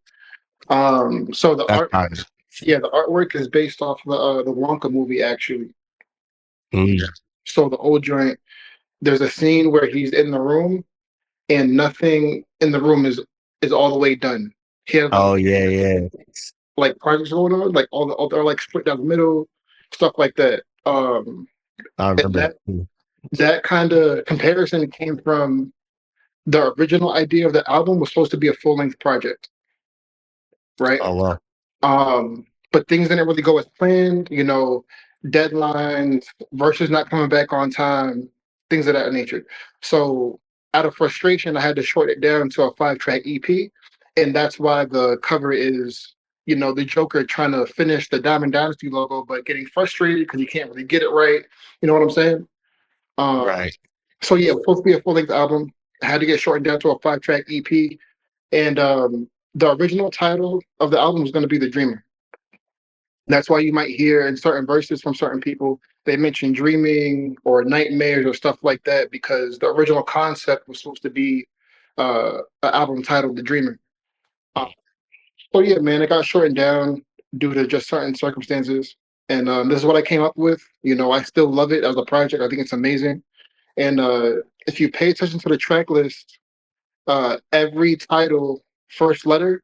So that's fire. the artwork is based off the Wonka movie actually. Mm. So the old joint, there's a scene where he's in the room and nothing in the room is all the way done. He has Oh yeah, yeah. like projects going on, like all they're like split down the middle, stuff like that. I And remember. that kind of comparison came from the original idea of the album was supposed to be a full length project, right? Oh wow. But things didn't really go as planned, deadlines, verses not coming back on time, things of that nature. So out of frustration, I had to short it down to a 5-track EP. And that's why the cover is, the Joker trying to finish the Diamond Dynasty logo, but getting frustrated because he can't really get it right. You know what I'm saying? Um, Right. so yeah, it was supposed to be a full length album. I had to get shortened down to a 5-track EP. And the original title of the album was going to be The Dreamer. That's why you might hear in certain verses from certain people, they mention dreaming or nightmares or stuff like that because the original concept was supposed to be an album titled The Dreamer. Uh, so yeah, man, it got shortened down due to just certain circumstances. And this is what I came up with. I still love it as a project. I think it's amazing. And if you pay attention to the track list, every title, first letter,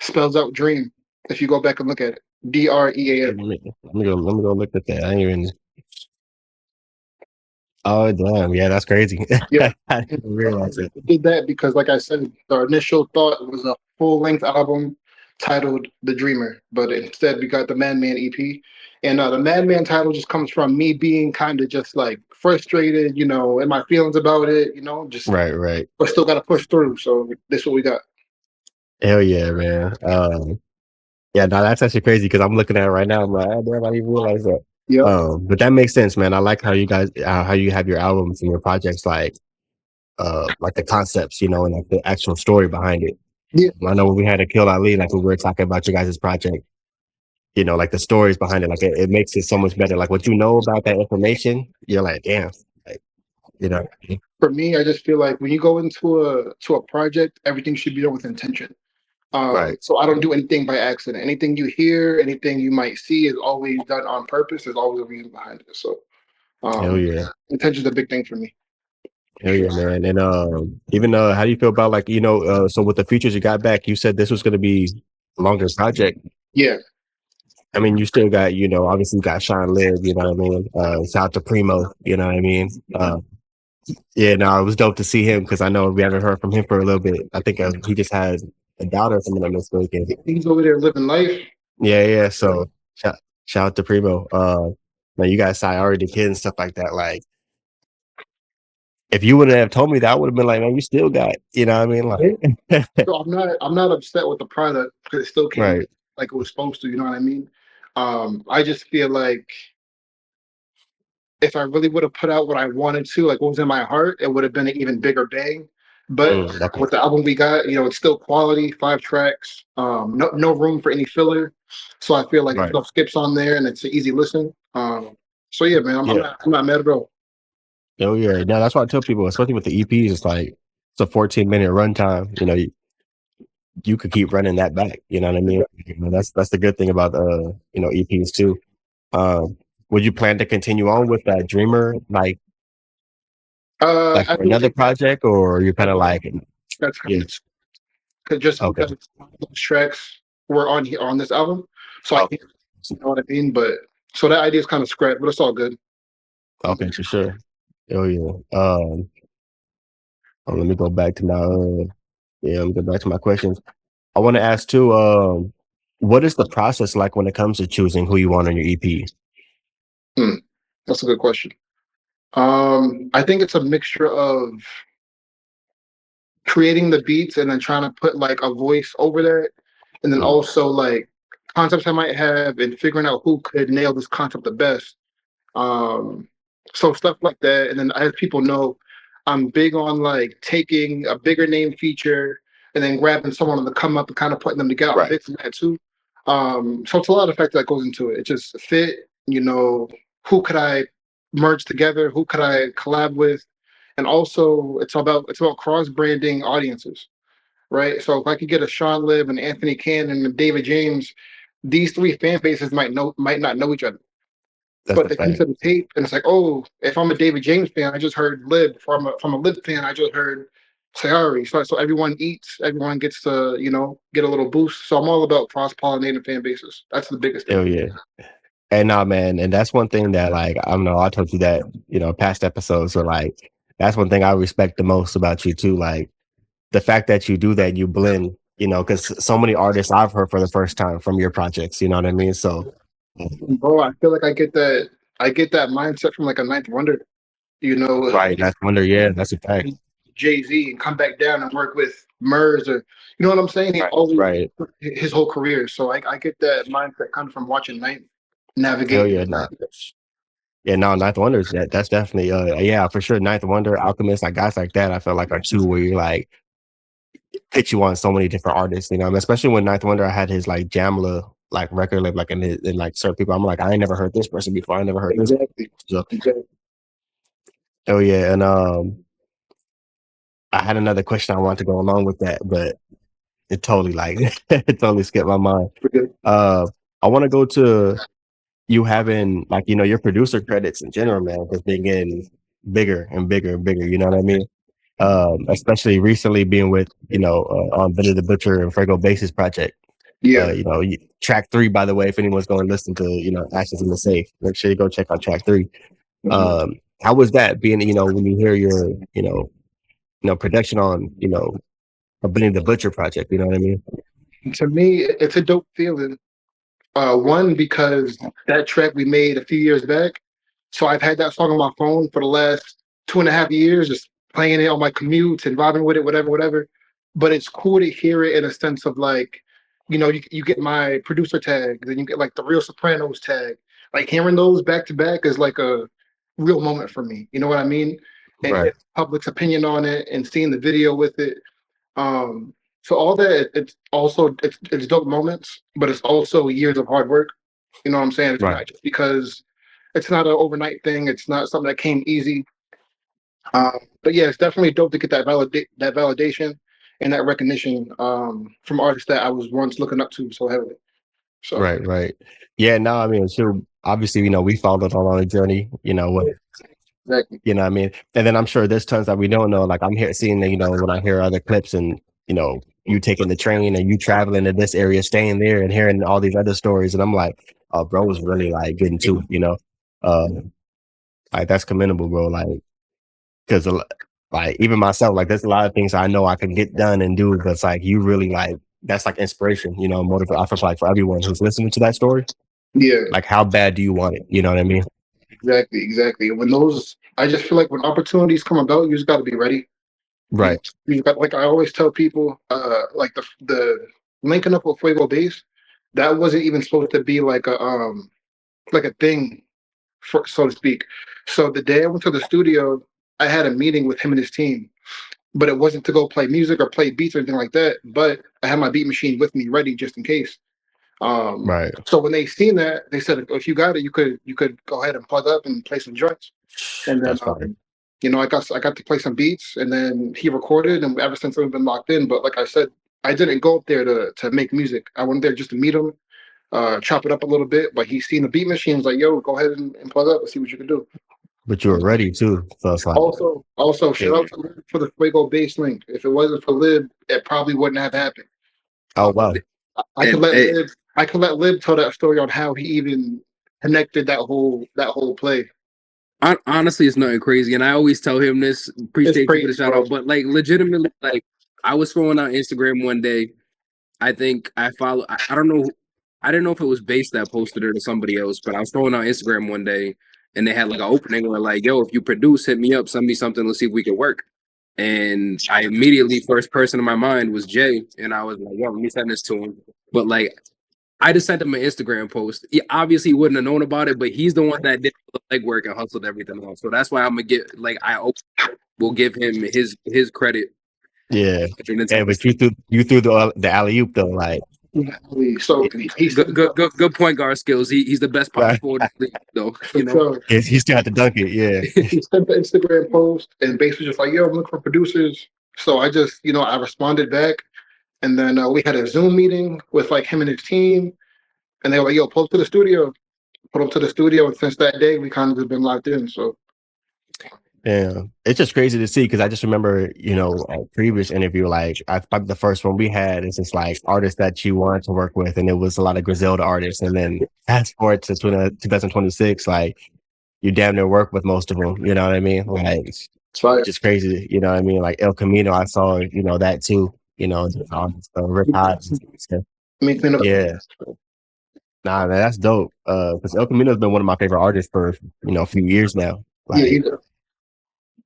spells out dream. If you go back and look at it, DREAM. Let me go look at that. I ain't even. Oh damn! Yeah, that's crazy. Yeah. I didn't realize it. I did that because, like I said, the initial thought was a full length album titled The Dreamer, but instead we got the Madman EP. And the Madman title just comes from me being kind of just like frustrated, and my feelings about it, just, Right, right. but still got to push through. So that's what we got. Hell yeah, man. Yeah, no, that's actually crazy because I'm looking at it right now. I'm like, I didn't even realize that. Yep. But that makes sense, man. I like how you guys, how you have your albums and your projects, like the concepts, and like the actual story behind it. Yeah. I know when we had to kill Ali, like when we were talking about your guys' project, like the stories behind it, like it makes it so much better. Like what you know about that information, you're like, damn, like, For me, I just feel like when you go into a project, everything should be done with intention. Right. So I don't do anything by accident. Anything you hear, anything you might see is always done on purpose. There's always a reason behind it. So Hell yeah. intention is a big thing for me. Hell yeah, man. And even how do you feel about like, so with the features you got back, you said this was gonna be a longer project. Yeah. I mean, you still got, obviously you got Shaun Lib, you know what I mean? Shout out to Primo, you know what I mean? Yeah, no, it was dope to see him because I know we haven't heard from him for a little bit. I think he just had a daughter, if I'm not mistaken. He's over there living life. Yeah. So shout out to Primo. Man, you guys saw already the kid and stuff like that. Like, if you wouldn't have told me that, I would have been like, man, you still got, you know what I mean? Like, So I'm not upset with the product because it still came right. like it was supposed to. You know what I mean? I just feel like if I really would have put out what I wanted to, like what was in my heart, it would have been an even bigger bang. But Okay. with the album we got, it's still quality, 5 tracks, no room for any filler. So I feel like Right. there's no skips on there and it's an easy listen. So yeah, man, I'm not mad at all. Oh yeah. No, that's why I tell people, especially with the EPs, it's like it's a 14-minute runtime. You could keep running that back. You know what I mean? That's the good thing about EPs too. Would you plan to continue on with that Dreamer like for another project, or you're kind of like that's yeah. just Okay. because those tracks were on here on this album, so I can't, you know what I mean. But so that idea is kind of scrapped, but it's all good. Okay, for sure. Oh yeah. Let me go back to my let me go back to my questions. I want to ask too, what is the process like when it comes to choosing who you want on your EP? That's a good question. I think it's a mixture of creating the beats and then trying to put like a voice over that, and then also like concepts I might have and figuring out who could nail this concept the best. So stuff like that. And then as people know, I'm big on like taking a bigger name feature and then grabbing someone to come up and kind of putting them together. Right. Bits of that too. So it's a lot of factors that goes into it. It just fit, who could I merge together? Who could I collab with? And also it's about cross branding audiences, right? So if I could get a Shaun Lib and Anthony Cannon and David James, these three fan bases might not know each other. That's But the they listen to the tape and it's like, oh, if I'm a David James fan, I just heard Lib. If I'm a Lib fan, I just heard Sayari. So everyone eats, everyone gets to, get a little boost. So I'm all about cross-pollinating fan bases. That's the biggest thing. Hell yeah. And nah, man, and that's one thing that like I don't know, I told you that, past episodes. So like that's one thing I respect the most about you too. Like the fact that you do that, you blend, because so many artists I've heard for the first time from your projects, you know what I mean? So Bro, I feel like I get that mindset from like a Ninth Wonder, right, that's wonder, yeah, that's a fact. Jay-Z, and come back down and work with Murs, or you know what I'm saying? He always Right. his whole career. So I get that mindset kind of from watching Ninth Hell navigate. yeah, nah. Yeah, no, Ninth Wonders, that's definitely yeah, for sure. Ninth Wonder, Alchemist, like guys like that, I feel like are two where you like pitch you on so many different artists, especially when Ninth Wonder had his like Jamla like record label, like in like certain people. I'm like, I ain't never heard this person before. I never heard this. Exactly. So, Exactly. oh yeah, and I had another question I wanted to go along with that, but it totally like it totally skipped my mind. I want to go to you having like your producer credits in general, man, has been getting bigger and bigger and bigger. You know what I mean? Especially recently being with on Benny the Butcher and Fuego Bass's project. Yeah. Track 3, by the way, if anyone's going to listen to Ashes in the Safe, make sure you go check out track 3. How was that being when you hear your production on a Benny the Butcher project? You know what I mean? To me, it's a dope feeling. One, because that track we made a few years back. So I've had that song on my phone for the last 2.5 years, just playing it on my commutes and vibing with it, whatever, whatever. But it's cool to hear it in a sense of like, you get my producer tag, then you get like the Real Sopranos tag. Like hearing those back to back is like a real moment for me. You know what I mean? And Right. public's opinion on it and seeing the video with it. So all that, it's dope moments, but it's also years of hard work. You know what I'm saying? It's Right. not just because it's not an overnight thing. It's not something that came easy. But yeah, it's definitely dope to get that validation and that recognition from artists that I was once looking up to so heavily. So Right. Yeah, no, I mean, sure. Obviously, we followed on a journey, with, exactly. you know what I mean? And then I'm sure there's tons that we don't know. Like I'm here seeing, when I hear other clips and, you taking the train and you traveling to this area, staying there and hearing all these other stories. And I'm like, oh, bro was really like getting to, like that's commendable, bro. Like, because like even myself, like there's a lot of things I know I can get done and do, but it's like you really like that's like inspiration, motivate. I feel like for everyone who's listening to that story, Yeah, like how bad do you want it? You know what I mean? exactly. I just feel like when opportunities come about, you just got to be ready. Right. You've got, like I always tell people, like the linking up with Fuego Base, that wasn't even supposed to be like a thing, for, so to speak. So the day I went to the studio, I had a meeting with him and his team, but it wasn't to go play music or play beats or anything like that. But I had my beat machine with me ready just in case. Right. So when they seen that, they said, if you got it, you could go ahead and plug up and play some joints. And then That's fine. I got to play some beats, and then he recorded, and ever since we've been locked in. But like I said, I didn't go up there to make music. I went there just to meet him, chop it up a little bit. But he's seen the beat machine. He's like, "Yo, go ahead and plug up and see what you can do." But you were ready too. So it's like Also, shout out to Lib for the Fuego bass link. If it wasn't for Lib, it probably wouldn't have happened. oh wow. I could let Lib tell that story on how he even connected that whole play. Honestly, it's nothing crazy, and I always tell him this. Appreciate you for the shout out, but like legitimately, like I was scrolling on Instagram one day. I think I follow. I don't know. I didn't know if it was Base that posted it or somebody else, but I was scrolling on Instagram one day, and they had like an opening where like, "Yo, if you produce, hit me up, send me something. Let's see if we can work." And I immediately first person in my mind was Jay, and I was like, "Yo, let me send this to him." But like, I just sent him an Instagram post. He obviously wouldn't have known about it, but he's the one that did the legwork and hustled everything else. So that's why I'm gonna get like will give him his credit. Yeah. Yeah, but you threw the alley oop though, like So he's good point guard skills. He's the best power forward in the league, though. he still had to dunk it. Yeah. He sent the Instagram post and basically just like, "Yo, I'm looking for producers." So I just, I responded back, and then we had a Zoom meeting with like him and his team, and they were like, "Yo, pull up to the studio." Put up to the studio, and since that day, we kind of just been locked in. So Yeah, it's just crazy to see because I just remember, a previous interview, like I probably the first one we had is just like artists that you wanted to work with, and it was a lot of Griselda artists. And then fast forward to 2026, like you damn near work with most of them. You know what I mean? Like It's fire. it's just crazy. You know what I mean? Like El Camino, I saw that too. Rip Hodge and stuff. I mean, clean up. Yeah, nah, man, that's dope. Because El Camino's been one of my favorite artists for a few years now. Yeah, Like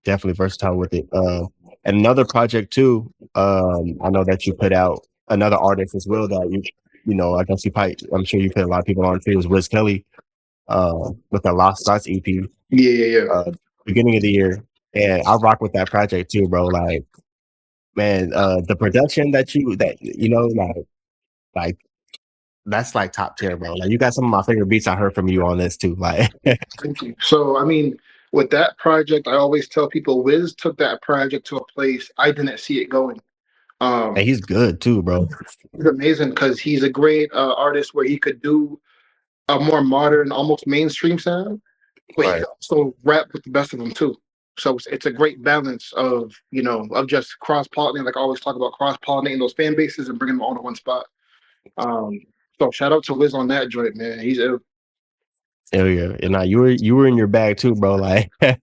definitely versatile with it. And another project too. I know that you put out another artist as well that I guess I'm sure you put a lot of people on too. It was Wiz Kelly, with the Lost Thoughts EP, yeah. beginning of the year, and I rock with that project too, bro. Like, man, the production like that's like top tier, bro. Like, you got some of my favorite beats I heard from you on this too. Like, Thank you. So, I mean, with that project, I always tell people Wiz took that project to a place I didn't see it going. and he's good too, bro. He's amazing because he's a great artist where he could do a more modern, almost mainstream sound, but he Right. could also rap with the best of them too. So it's a great balance of just cross pollinating. Like I always talk about cross pollinating those fan bases and bringing them all to one spot. Um, so shout out to Wiz on that joint, man. He's ill. Hell yeah. And now you were in your bag too, bro. Like, yeah.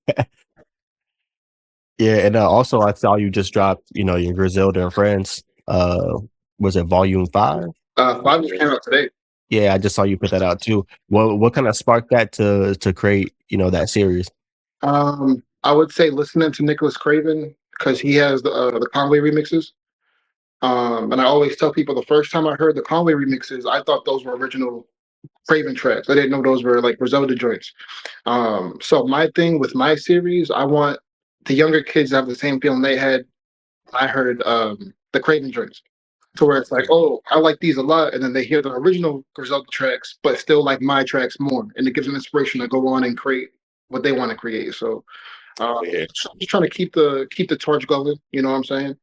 And also I saw you just dropped, your Griselda and Friends. Was it Volume 5? 5 just came out today. Yeah, I just saw you put that out too. What kind of sparked that to create, that series? I would say listening to Nicholas Craven because he has the Conway remixes. And I always tell people the first time I heard the Conway remixes, I thought those were original Craven tracks. I didn't know those were like Griselda joints. So my thing with my series, I want the younger kids to have the same feeling they had. I heard the Craven joints, to where it's like, oh, I like these a lot, and then they hear the original Griselda tracks, but still like my tracks more, and it gives them inspiration to go on and create what they want to create. So, so I'm just trying to keep the torch going. You know what I'm saying?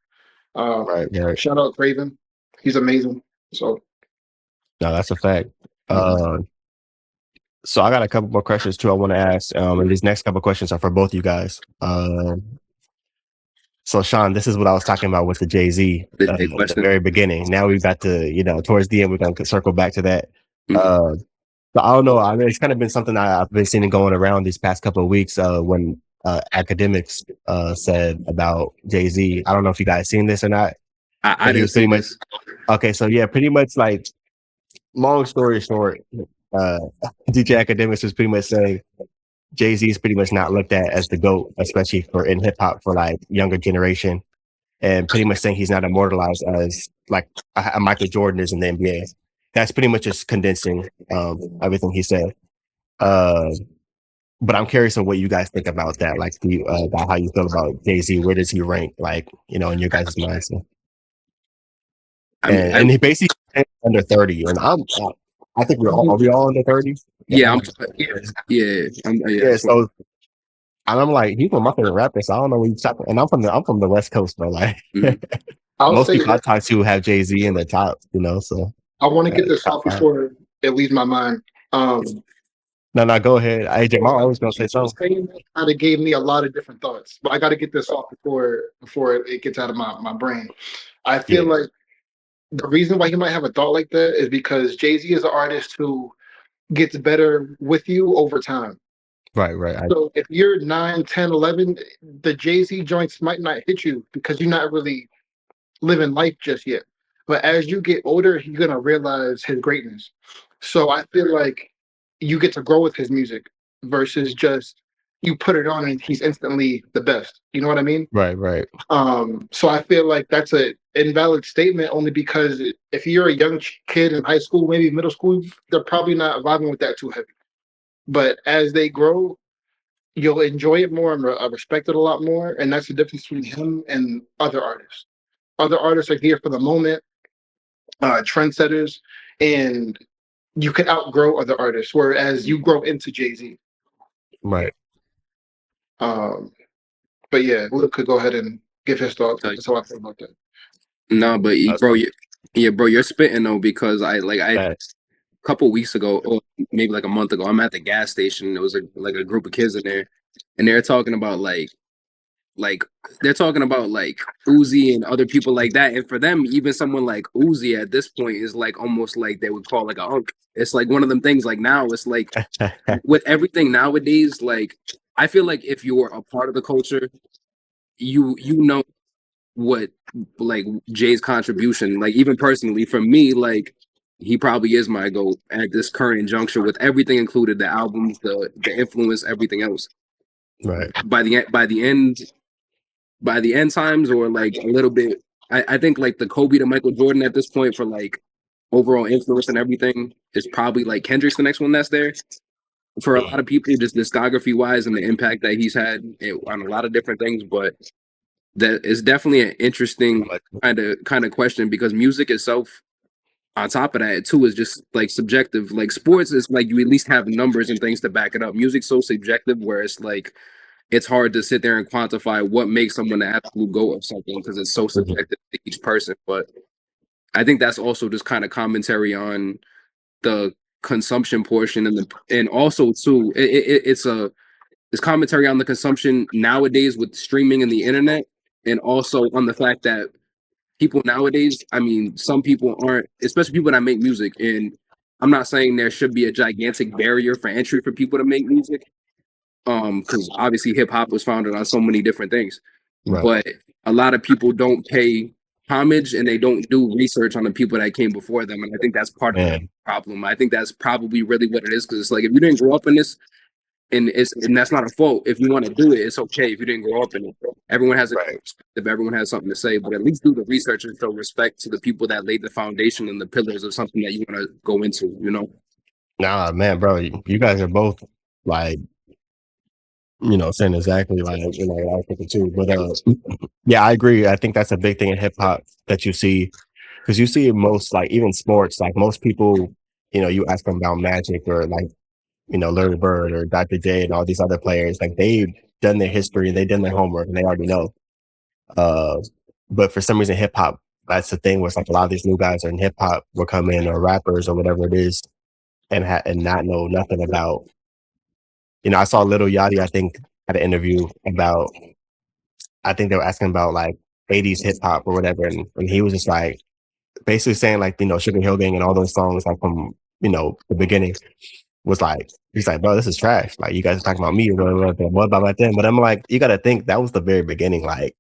Right. Shout out Craven, he's amazing. So No, that's a fact. So I got a couple more questions too I want to ask. And these next couple questions are for both you guys. So Shaun, this is what I was talking about with the Jay-Z at the very beginning. Now we've got to, towards the end, we're going to circle back to that. So I don't know. I mean, it's kind of been something I've been seeing going around these past couple of weeks when academics said about Jay-Z. I don't know if you guys seen this or not. I didn't see much. Okay, so yeah, pretty much like, long story short, DJ Academics was pretty much saying Jay-Z is pretty much not looked at as the GOAT, especially in hip hop for like younger generation, and pretty much saying he's not immortalized as like a Michael Jordan is in the NBA. That's pretty much just condensing everything he said. But I'm curious on what you guys think about that, like about how you feel about Jay-Z. Where does he rank, like, in your guys' minds? And he basically under 30, and I think are we all under 30? Yeah, yeah. So, and I'm like, he's one of my favorite rappers. So I don't know what he's talking. And I'm from the West Coast, bro. Like, most people I talk to have Jay-Z in the top, So I want to get this off before it leaves my mind. No, go ahead. Hey, Jamar, I was gonna say something. Kind of gave me a lot of different thoughts, but I got to get this off before it gets out of my brain. I feel like the reason why he might have a thought like that is because Jay-Z is an artist who gets better with you over time. Right. So if you're 9, 10, 11, the Jay-Z joints might not hit you because you're not really living life just yet. But as you get older, you're going to realize his greatness. So I feel like you get to grow with his music versus just you put it on and he's instantly the best. You know what I mean? Right. So I feel like that's an invalid statement only because if you're a young kid in high school, maybe middle school, they're probably not vibing with that too heavy. But as they grow, you'll enjoy it more and respect it a lot more. And that's the difference between him and other artists. Other artists are here for the moment, trendsetters, and you can outgrow other artists, whereas you grow into Jay-Z. Right. But yeah, Luke could go ahead and give his thoughts. That's how I feel about that. No, but bro, you're spitting though, because I a couple weeks ago, or maybe like a month ago, I'm at the gas station. There was a group of kids in there, and they're talking about like like they're talking about like Uzi and other people like that, and for them, even someone like Uzi at this point is like almost like they would call like a unk. It's like one of them things. Like now, it's like with everything nowadays. Like I feel like if you're a part of the culture, you know what like Jay's contribution. Like even personally, for me, like he probably is my goat at this current juncture with everything included, the albums, the influence, everything else. Right. By the end times, or like a little bit, I think like the Kobe to Michael Jordan at this point for like overall influence and everything is probably like Kendrick's the next one that's there for a lot of people, just discography wise and the impact that he's had on a lot of different things. But that is definitely an interesting kind of question, because music itself, on top of that too, is just like subjective. Like sports is like you at least have numbers and things to back it up. Music's so subjective where it's like it's hard to sit there and quantify what makes someone the absolute goat of something, because it's so subjective to each person. But I think that's also just kind of commentary on the consumption portion, and also too it's commentary on the consumption nowadays with streaming and the internet, and also on the fact that people nowadays, I mean, some people aren't, especially people that make music, and I'm not saying there should be a gigantic barrier for entry for people to make music, because obviously hip hop was founded on so many different things, Right. but a lot of people don't pay homage and they don't do research on the people that came before them, and I think that's part of the problem. I think that's probably really what it is, because it's like if you didn't grow up in this, and that's not a fault. If you want to do it, it's okay. If you didn't grow up in it, everyone has a perspective, everyone has something to say, but at least do the research and show respect to the people that laid the foundation and the pillars of something that you want to go into. You know? Nah, man, bro, you guys are both like, saying exactly like what I was thinking too. But yeah, I agree. I think that's a big thing in hip hop that you see, because you see most, like even sports, like most people, you ask them about Magic or like Larry Bird or Dr. J and all these other players, like they've done their history and they've done their homework and they already know. But for some reason, hip hop, that's the thing, was like a lot of these new guys are in hip hop will come in, or rappers or whatever it is, and not know nothing about. I saw Little Yachty, I think, had an interview about, I think they were asking about like 80s hip hop or whatever, and he was just like basically saying like Sugar Hill Gang and all those songs like from the beginning was like, he's like, bro, this is trash. Like you guys are talking about me or what about them? But I'm like, you got to think that was the very beginning. Like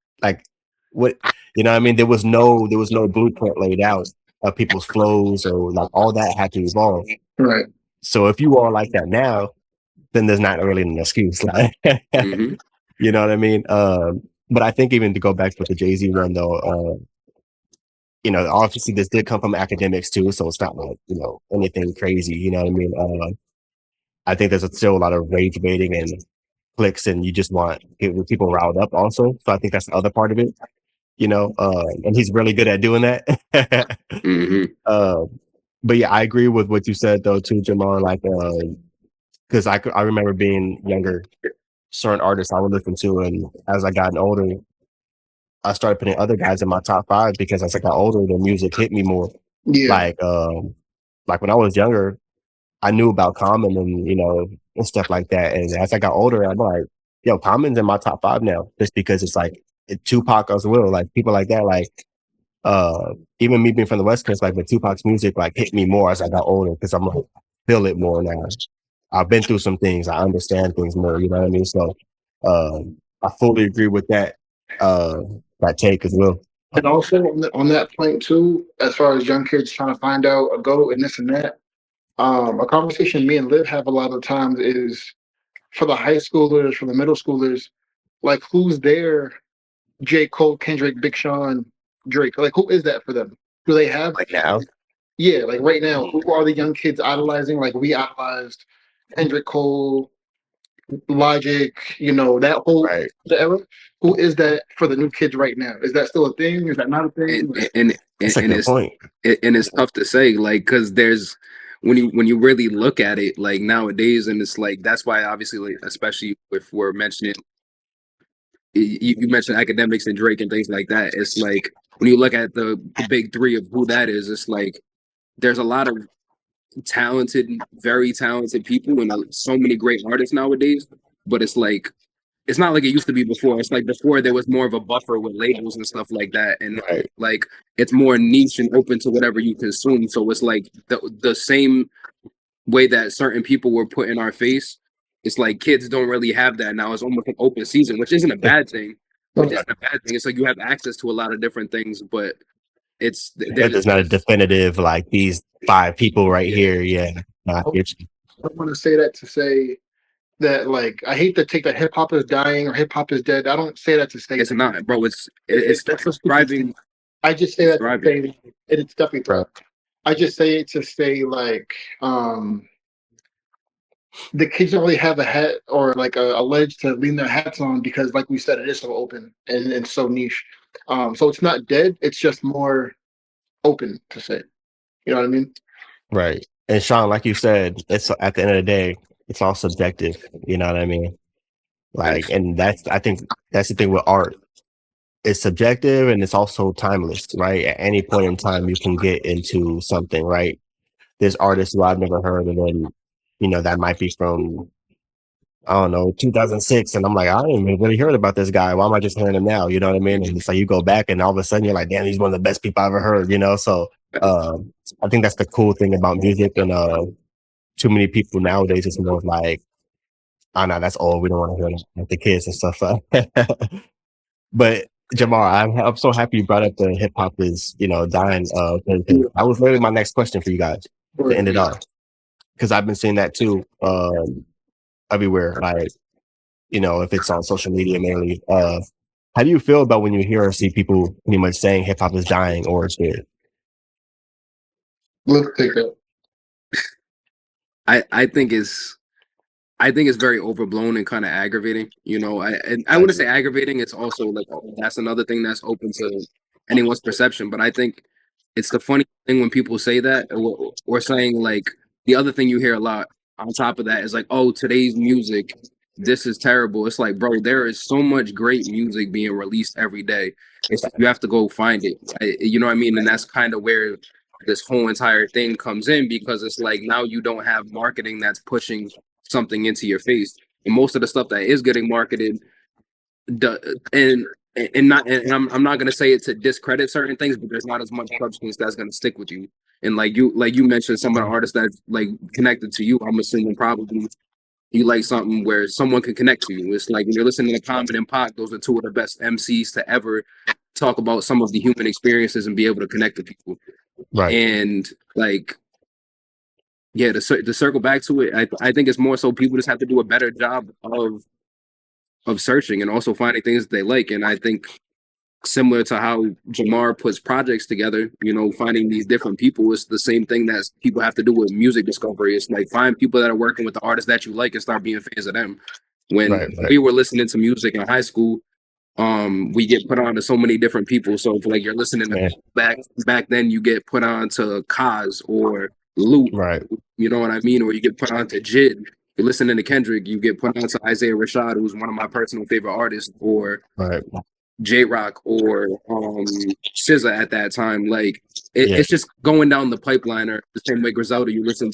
what, what I mean? There was no blueprint laid out of people's flows, or like all that had to evolve. Right. So if you are like that now, then there's not really an excuse. Like, you know what I mean? But I think even to go back to the Jay-Z one though, obviously this did come from academics too, so it's not like, anything crazy, you know what I mean? I think there's still a lot of rage baiting and clicks, and you just want to get people riled up also. So I think that's the other part of it, and he's really good at doing that. But yeah, I agree with what you said though too, Jamar, like, because I remember being younger, certain artists I would listen to, and as I gotten older, I started putting other guys in my top 5, because as I got older, the music hit me more. Yeah. Like when I was younger, I knew about Common and stuff like that. And as I got older, I'm like, yo, Common's in my top 5 now, just because it's like Tupac as well, like people like that. Like, even me being from the West Coast, like with Tupac's music, like hit me more as I got older, because I'm like, feel it more now. I've been through some things. I understand things more. You know what I mean? So, I fully agree with that take as well. And also on that point too, as far as young kids trying to find out a go and this and that, a conversation me and Liv have a lot of times is for the high schoolers, for the middle schoolers, like who's there? J. Cole, Kendrick, Big Sean, Drake. Like who is that for them? Do they have like now? Yeah, like right now, who are the young kids idolizing? Like we idolized Kendrick, Cole, Logic, that whole the era. Who is that for the new kids right now? Is that still a thing? Is that not a thing? That's a good point. And it's tough to say, like, because there's when you really look at it, like nowadays, and it's like that's why obviously, like, especially if we're mentioning, you mentioned academics and Drake and things like that. It's like when you look at the big 3 of who that is, it's like there's a lot of talented, very talented people, and so many great artists nowadays. But it's like it's not like it used to be before. It's like before there was more of a buffer with labels and stuff like that, and Right. like it's more niche and open to whatever you consume. So it's like the same way that certain people were put in our face. It's like kids don't really have that now. It's almost an open season, which isn't a bad thing. It's like you have access to a lot of different things, but There's not a definitive like these 5 people right here. Yeah. I don't want to say that to say that, like, I hate to take that hip hop is dying or hip hop is dead. I don't say that to say it's not, bro. It's thriving. I just say that to say it's definitely thriving. I just say it to say like the kids don't really have a hat or like a ledge to lean their hats on because, like we said, it is so open and so niche. So it's not dead. It's just more open to say. You know what I mean? Right. And Shaun, like you said, it's at the end of the day, it's all subjective. You know what I mean? Like, and I think that's the thing with art. It's subjective and it's also timeless, right? At any point in time, you can get into something, right? There's artists who I've never heard, and then, you know, that might be from, I don't know, 2006. And I'm like, I didn't even really heard about this guy. Why am I just hearing him now? You know what I mean? And it's like you go back and all of a sudden you're like, damn, he's one of the best people I've ever heard, you know? So I think that's the cool thing about music. And too many people nowadays is more like, oh no, that's old. We don't want to hear like the kids and stuff. But Jamar, I'm so happy you brought up the hip hop is, you know, dying. That was literally my next question for you guys to end it off, because I've been seeing that too everywhere. Like, you know, if it's on social media mainly. How do you feel about when you hear or see people pretty much saying hip hop is dying or it's dead? Let's take that. I think it's very overblown and kind of aggravating. You know, I wouldn't say aggravating. It's also like that's another thing that's open to anyone's perception. But I think it's the funny thing when people say that, or saying like the other thing you hear a lot on top of that is like, oh, today's music, this is terrible. It's like, bro, there is so much great music being released every day. It's like you have to go find it. You know what I mean? And that's kind of where this whole entire thing comes in, because it's like now you don't have marketing that's pushing something into your face, and most of the stuff that is getting marketed, and I'm not gonna say it to discredit certain things, but there's not as much substance that's gonna stick with you. And like you mentioned, some of the artists that like connected to you, I'm assuming probably you like something where someone can connect to you. It's like when you're listening to Common and Pac, those are two of the best MCs to ever talk about some of the human experiences and be able to connect to people. Right. And like, yeah, to circle back to it, I think it's more so people just have to do a better job of searching and also finding things that they like. And I think similar to how Jamar puts projects together, you know, finding these different people is the same thing that people have to do with music discovery. It's like find people that are working with the artists that you like and start being fans of them. When we were listening to music in high school, we get put on to so many different people. So if like you're listening to back then, you get put on to Kaz or Luke, right? You know what I mean? Or you get put on to Jid. You're listening to Kendrick, you get put on to Isaiah Rashad, who's one of my personal favorite artists, or J-Rock or SZA at that time. Like it's just going down the pipeline, or the same way Griselda, you listen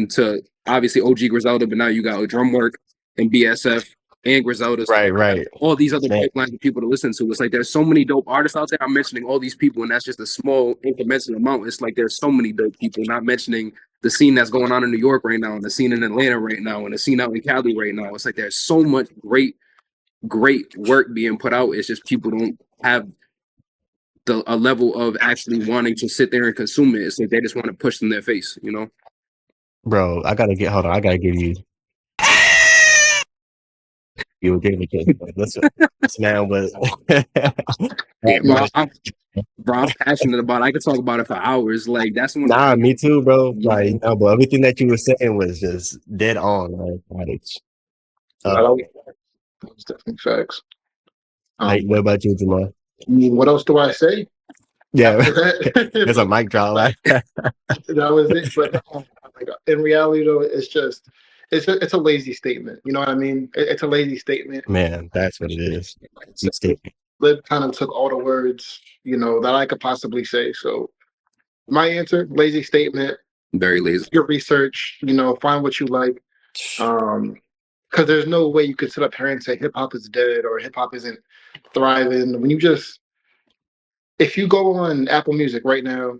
to obviously OG Griselda, but now you got Drum Work and BSF and Griselda. Right. All these other pipelines of people to listen to. It's like there's so many dope artists out there. I'm mentioning all these people, and that's just a small incremental amount. It's like there's so many dope people, not mentioning the scene that's going on in New York right now, and the scene in Atlanta right now, and the scene out in Cali right now. It's like there's so much great work being put out. It's just people don't have a level of actually wanting to sit there and consume it. It's like they just want to push in their face, you know? Bro, I gotta give you you would give it to this man was I'm passionate about it. I could talk about it for hours. Like that's when me too, bro. Like no, but everything that you were saying was just dead on. Like That's definitely facts. What about you, Jamar? What else do I say? Yeah, there's a mic drop. That was it. But in reality, though, it's a lazy statement. You know what I mean? It's a lazy statement. Man, that's what it is. Lib kind of took all the words, you know, that I could possibly say. So my answer, lazy statement. Very lazy. Your research, you know, find what you like. because there's no way you could sit up here and say hip hop is dead or hip hop isn't thriving. When you just, if you go on Apple Music right now,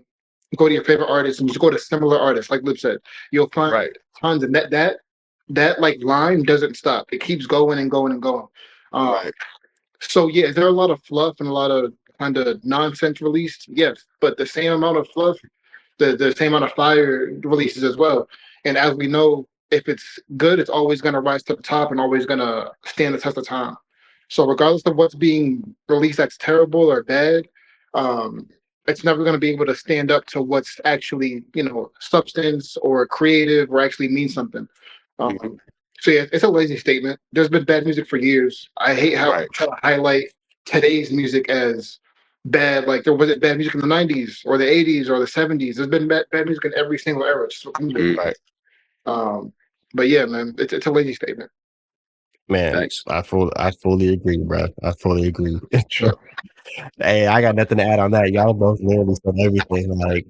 go to your favorite artists and just go to similar artists, like Lip said, you'll find Right. tons of that like line doesn't stop. It keeps going and going and going. Right. So yeah, there are a lot of fluff and a lot of kind of nonsense released, yes, but the same amount of fluff, the same amount of fire releases as well. And as we know, if it's good, it's always going to rise to the top and always going to stand the test of time. So regardless of what's being released that's terrible or bad, um, it's never going to be able to stand up to what's actually, substance or creative or actually means something. Um, so yeah, it's a lazy statement. There's been bad music for years. I hate how Right. I try to highlight today's music as bad. Like there wasn't bad music in the '90s or the '80s or the '70s. There's been bad music in every single era. It's just Right. but yeah, man, it's a lazy statement. Man, Thanks. I fully agree, bro. I fully agree. Sure. Hey, I got nothing to add on that. Y'all both literally said everything. Like,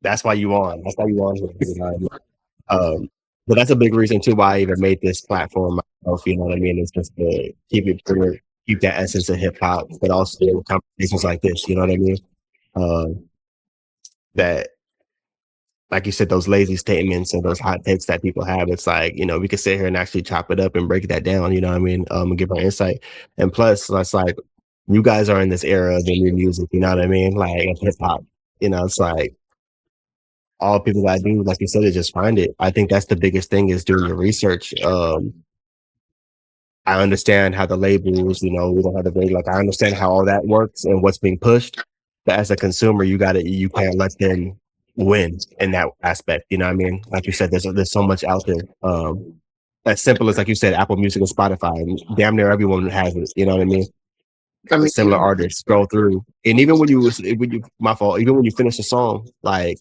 that's why you on. That's why you on here. You know what I mean? But that's a big reason too why I even made this platform myself. You know what I mean? It's just to keep it pure, keep that essence of hip hop, but also conversations like this. You know what I mean? That, like you said, those lazy statements and those hot takes that people have. It's like, we could sit here and actually chop it up and break that down. You know what I mean? And give our insight. And plus, that's like, you guys are in this era of the new music. You know what I mean? Like hip hop. It's like, all people gotta do, like you said, is just find it. I think that's the biggest thing is doing your research. I understand how the labels, we don't have the very, like, I understand how all that works and what's being pushed. But as a consumer, you can't let them win in that aspect. You know what I mean? Like you said, there's so much out there. As simple as, like you said, Apple Music and Spotify, and damn near everyone has it. You know what I mean? I mean, Similar artists scroll through, and even when my fault, even when you finish a song, like,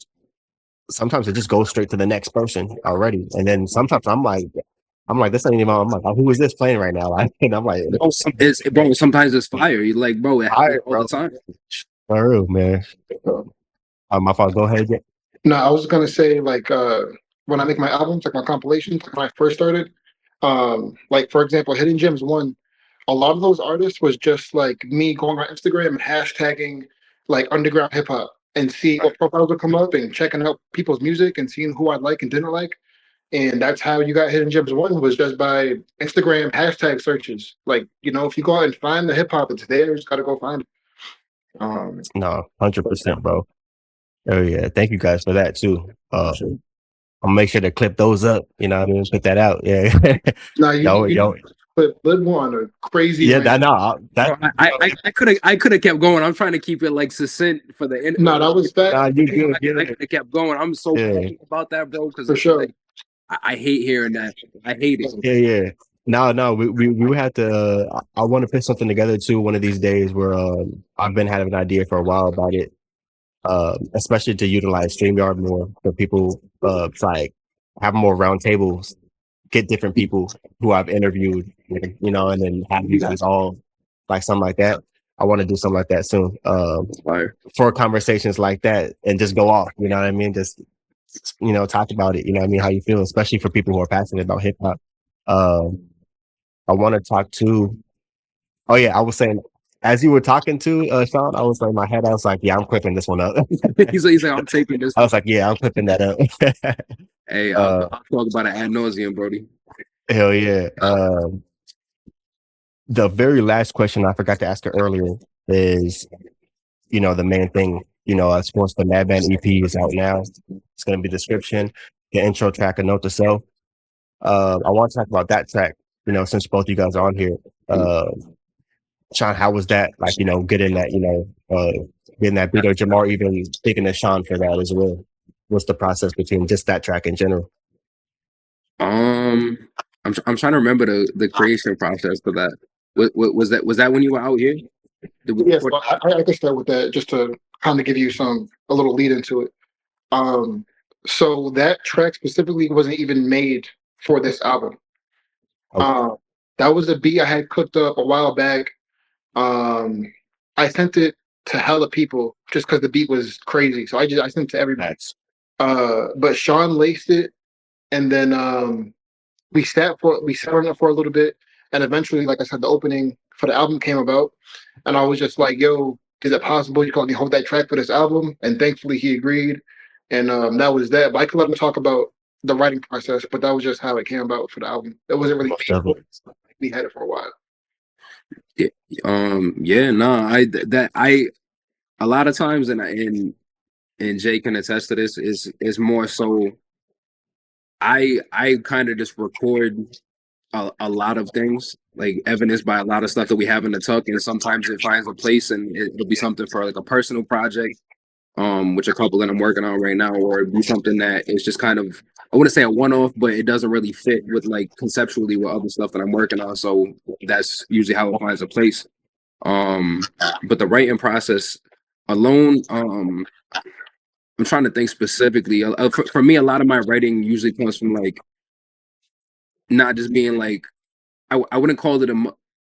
sometimes it just goes straight to the next person already. And then sometimes I'm like, this ain't even, I'm like, who is this playing right now? And I'm like, Sometimes it's fire. You like, bro, it happens all the time. For real, man. My fault. Go ahead. No, I was gonna say like when I make my albums, like my compilations, like when I first started, like for example, Hidden Gems 1, a lot of those artists was just like me going on Instagram and hashtagging like underground hip hop and seeing what profiles would come up and checking out people's music and seeing who I like and didn't like. And that's how you got Hidden Gems 1 was just by Instagram hashtag searches. Like, if you go out and find the hip hop, it's there, you just gotta go find it. No, 100%, bro. Oh yeah, thank you guys for that too. I'll make sure to clip those up. You know what I mean? Put that out. Yeah. Now you put Lib on a crazy. Yeah, I could have kept going. I'm trying to keep it like succinct for the end. No, that was that. Nah, you good. I could have kept going. I'm so passionate about that, bro. Because for sure, like, I hate hearing that. I hate it. Yeah. No, we had to. I want to put something together too one of these days where I've been having an idea for a while about it. Especially to utilize StreamYard more for people, like have more round tables, get different people who I've interviewed, and then have you guys all like something like that. I want to do something like that soon. For conversations like that and just go off, you know what I mean? Just, talk about it, you know what I mean? How you feel, especially for people who are passionate about hip hop. I want to talk to, oh yeah, I was saying, as you were talking to Shaun, I was like, in my head, I was like, yeah, I'm clipping this one up. he's like, I'm taping this. I was like, yeah, I'm clipping that up. Hey, I'll talk about it ad nauseum, Brody. Hell yeah. The very last question I forgot to ask her earlier is, the main thing, of course, the Madman EP is out now. It's going to be description, the intro track, A Note to Self. I want to talk about that track, since both you guys are on here. Shaun, how was that? Like, getting that, getting that beat, or Jamar even thinking of Shaun for that as well? What's the process between just that track in general? I'm trying to remember the creation process for that. Was that when you were out here? Yes, I can start with that just to kind of give you a little lead into it. So that track specifically wasn't even made for this album. Okay. That was a beat I had cooked up a while back. I sent it to hella people just because the beat was crazy. So I sent it to everybody. Nice. But Shaun laced it, and then we sat on it for a little bit, and eventually, like I said, the opening for the album came about, and I was just like, "Yo, is it possible you can let me hold that track for this album?" And thankfully, he agreed, and that was that. But I could let him talk about the writing process, but that was just how it came about for the album. It wasn't really we had it for a while. Yeah, I a lot of times, and Jay can attest to this, is more so I kind of just record a lot of things, like evidenced by a lot of stuff that we have in the tuck, and sometimes it finds a place and it'll be something for like a personal project, which a couple that I'm working on right now, or it'd be something that is just kind of, I wouldn't say a one-off, but it doesn't really fit with like conceptually with other stuff that I'm working on. So that's usually how it finds a place. But the writing process alone, I'm trying to think specifically. For me, a lot of my writing usually comes from like not just being like, I wouldn't call it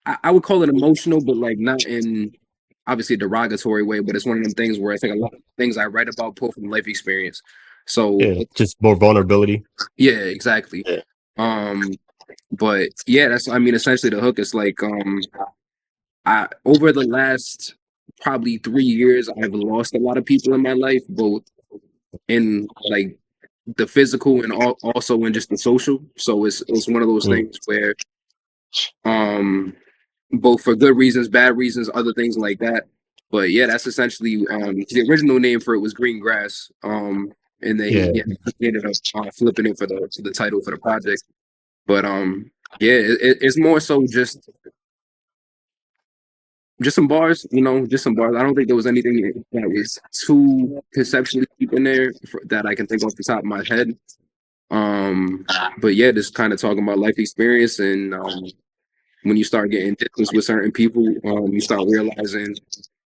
I would call it emotional, but like not in obviously a derogatory way. But it's one of them things where I think a lot of things I write about pull from life experience. So Yeah, just more vulnerability. yeah, exactly. Yeah. But yeah, that's, I mean, essentially the hook is like, I over the last probably 3 years, I've lost a lot of people in my life, both in like the physical and also in just the social. So it's one of those things where, both for good reasons, bad reasons, other things like that. But yeah, that's essentially the original name for it was Green Grass. And then he ended up flipping it for the title for the project. But yeah, it's more so just some bars, just some bars. I don't think there was anything that was too conceptually deep in there that I can think off the top of my head. But yeah, just kind of talking about life experience, and when you start getting distance with certain people, you start realizing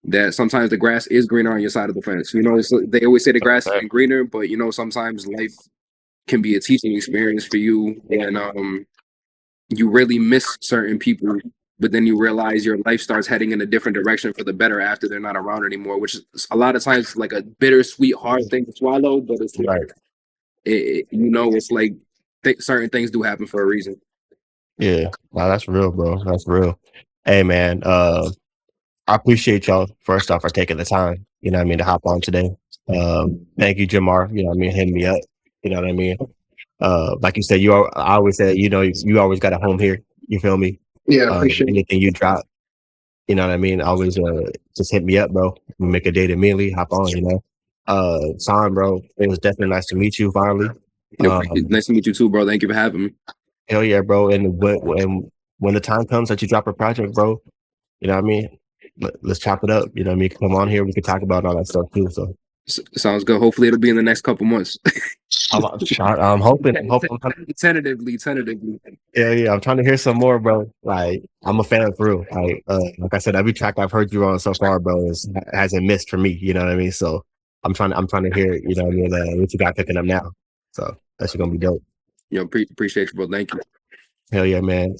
that sometimes the grass is greener on your side of the fence. They always say the grass isn't greener, but sometimes life can be a teaching experience for you, and you really miss certain people, but then you realize your life starts heading in a different direction for the better after they're not around anymore, which is a lot of times like a bittersweet, hard thing to swallow, but it's like, it's like certain things do happen for a reason. Yeah, wow, that's real, bro. That's real. Hey, man, I appreciate y'all first off for taking the time, to hop on today. Thank you, Jamar, hitting me up. You know what I mean? Like you said, I always say, you always got a home here. You feel me? Yeah, I appreciate anything you drop. You know what I mean? Always just hit me up, bro. We make a date immediately, hop on, Shaun, bro, it was definitely nice to meet you finally. Nice to meet you too, bro. Thank you for having me. Hell yeah, bro. And when the time comes that you drop a project, bro, you know what I mean? Let's chop it up. You know what I mean? Come on here. We can talk about all that stuff too. So sounds good. Hopefully it'll be in the next couple months. I'm hoping. Tentatively. Yeah. I'm trying to hear some more, bro. Like, I'm a fan for real. Like I said, every track I've heard you on so far, bro, hasn't missed for me. You know what I mean? So I'm trying to hear, what you got cooking up now. So that's gonna be dope. Appreciate you, bro. Thank you. Hell yeah, man.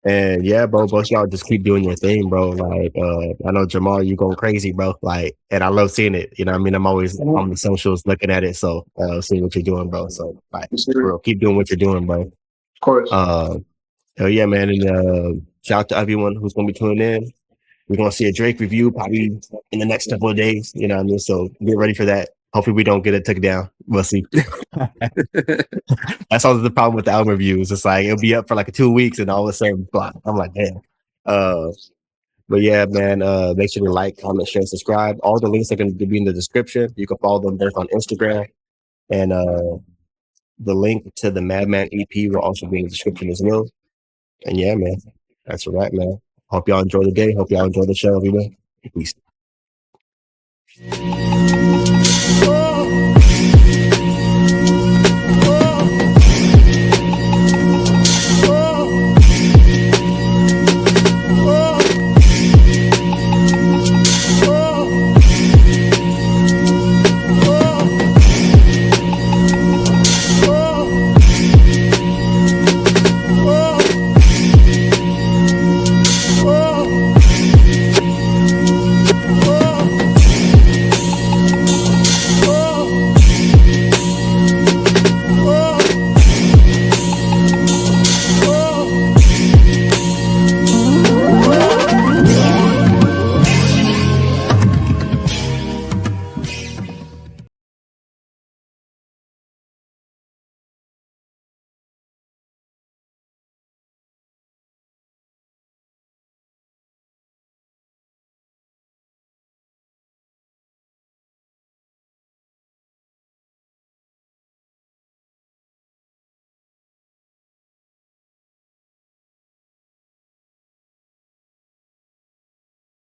And yeah, bro, both y'all just keep doing your thing, bro. Like, I know Jamar, you going crazy, bro. Like, and I love seeing it. You know what I mean? I'm always on the socials looking at it. So, seeing what you're doing, bro. So, like, bro, keep doing what you're doing, bro. Of course. Hell yeah, man. And shout out to everyone who's going to be tuning in. We're going to see a Drake review probably in the next couple of days. You know what I mean? So, get ready for that. Hopefully we don't get it took down. We'll see. That's always the problem with the album reviews. It's like it'll be up for like 2 weeks and all of a sudden, blah. I'm like, damn. But yeah, man, make sure to like, comment, share, subscribe. All the links are going to be in the description. You can follow them both on Instagram. And the link to the Madman EP will also be in the description as well. And yeah, man, that's a wrap, man. Hope y'all enjoy the day. Hope y'all enjoy the show, everyone. Peace.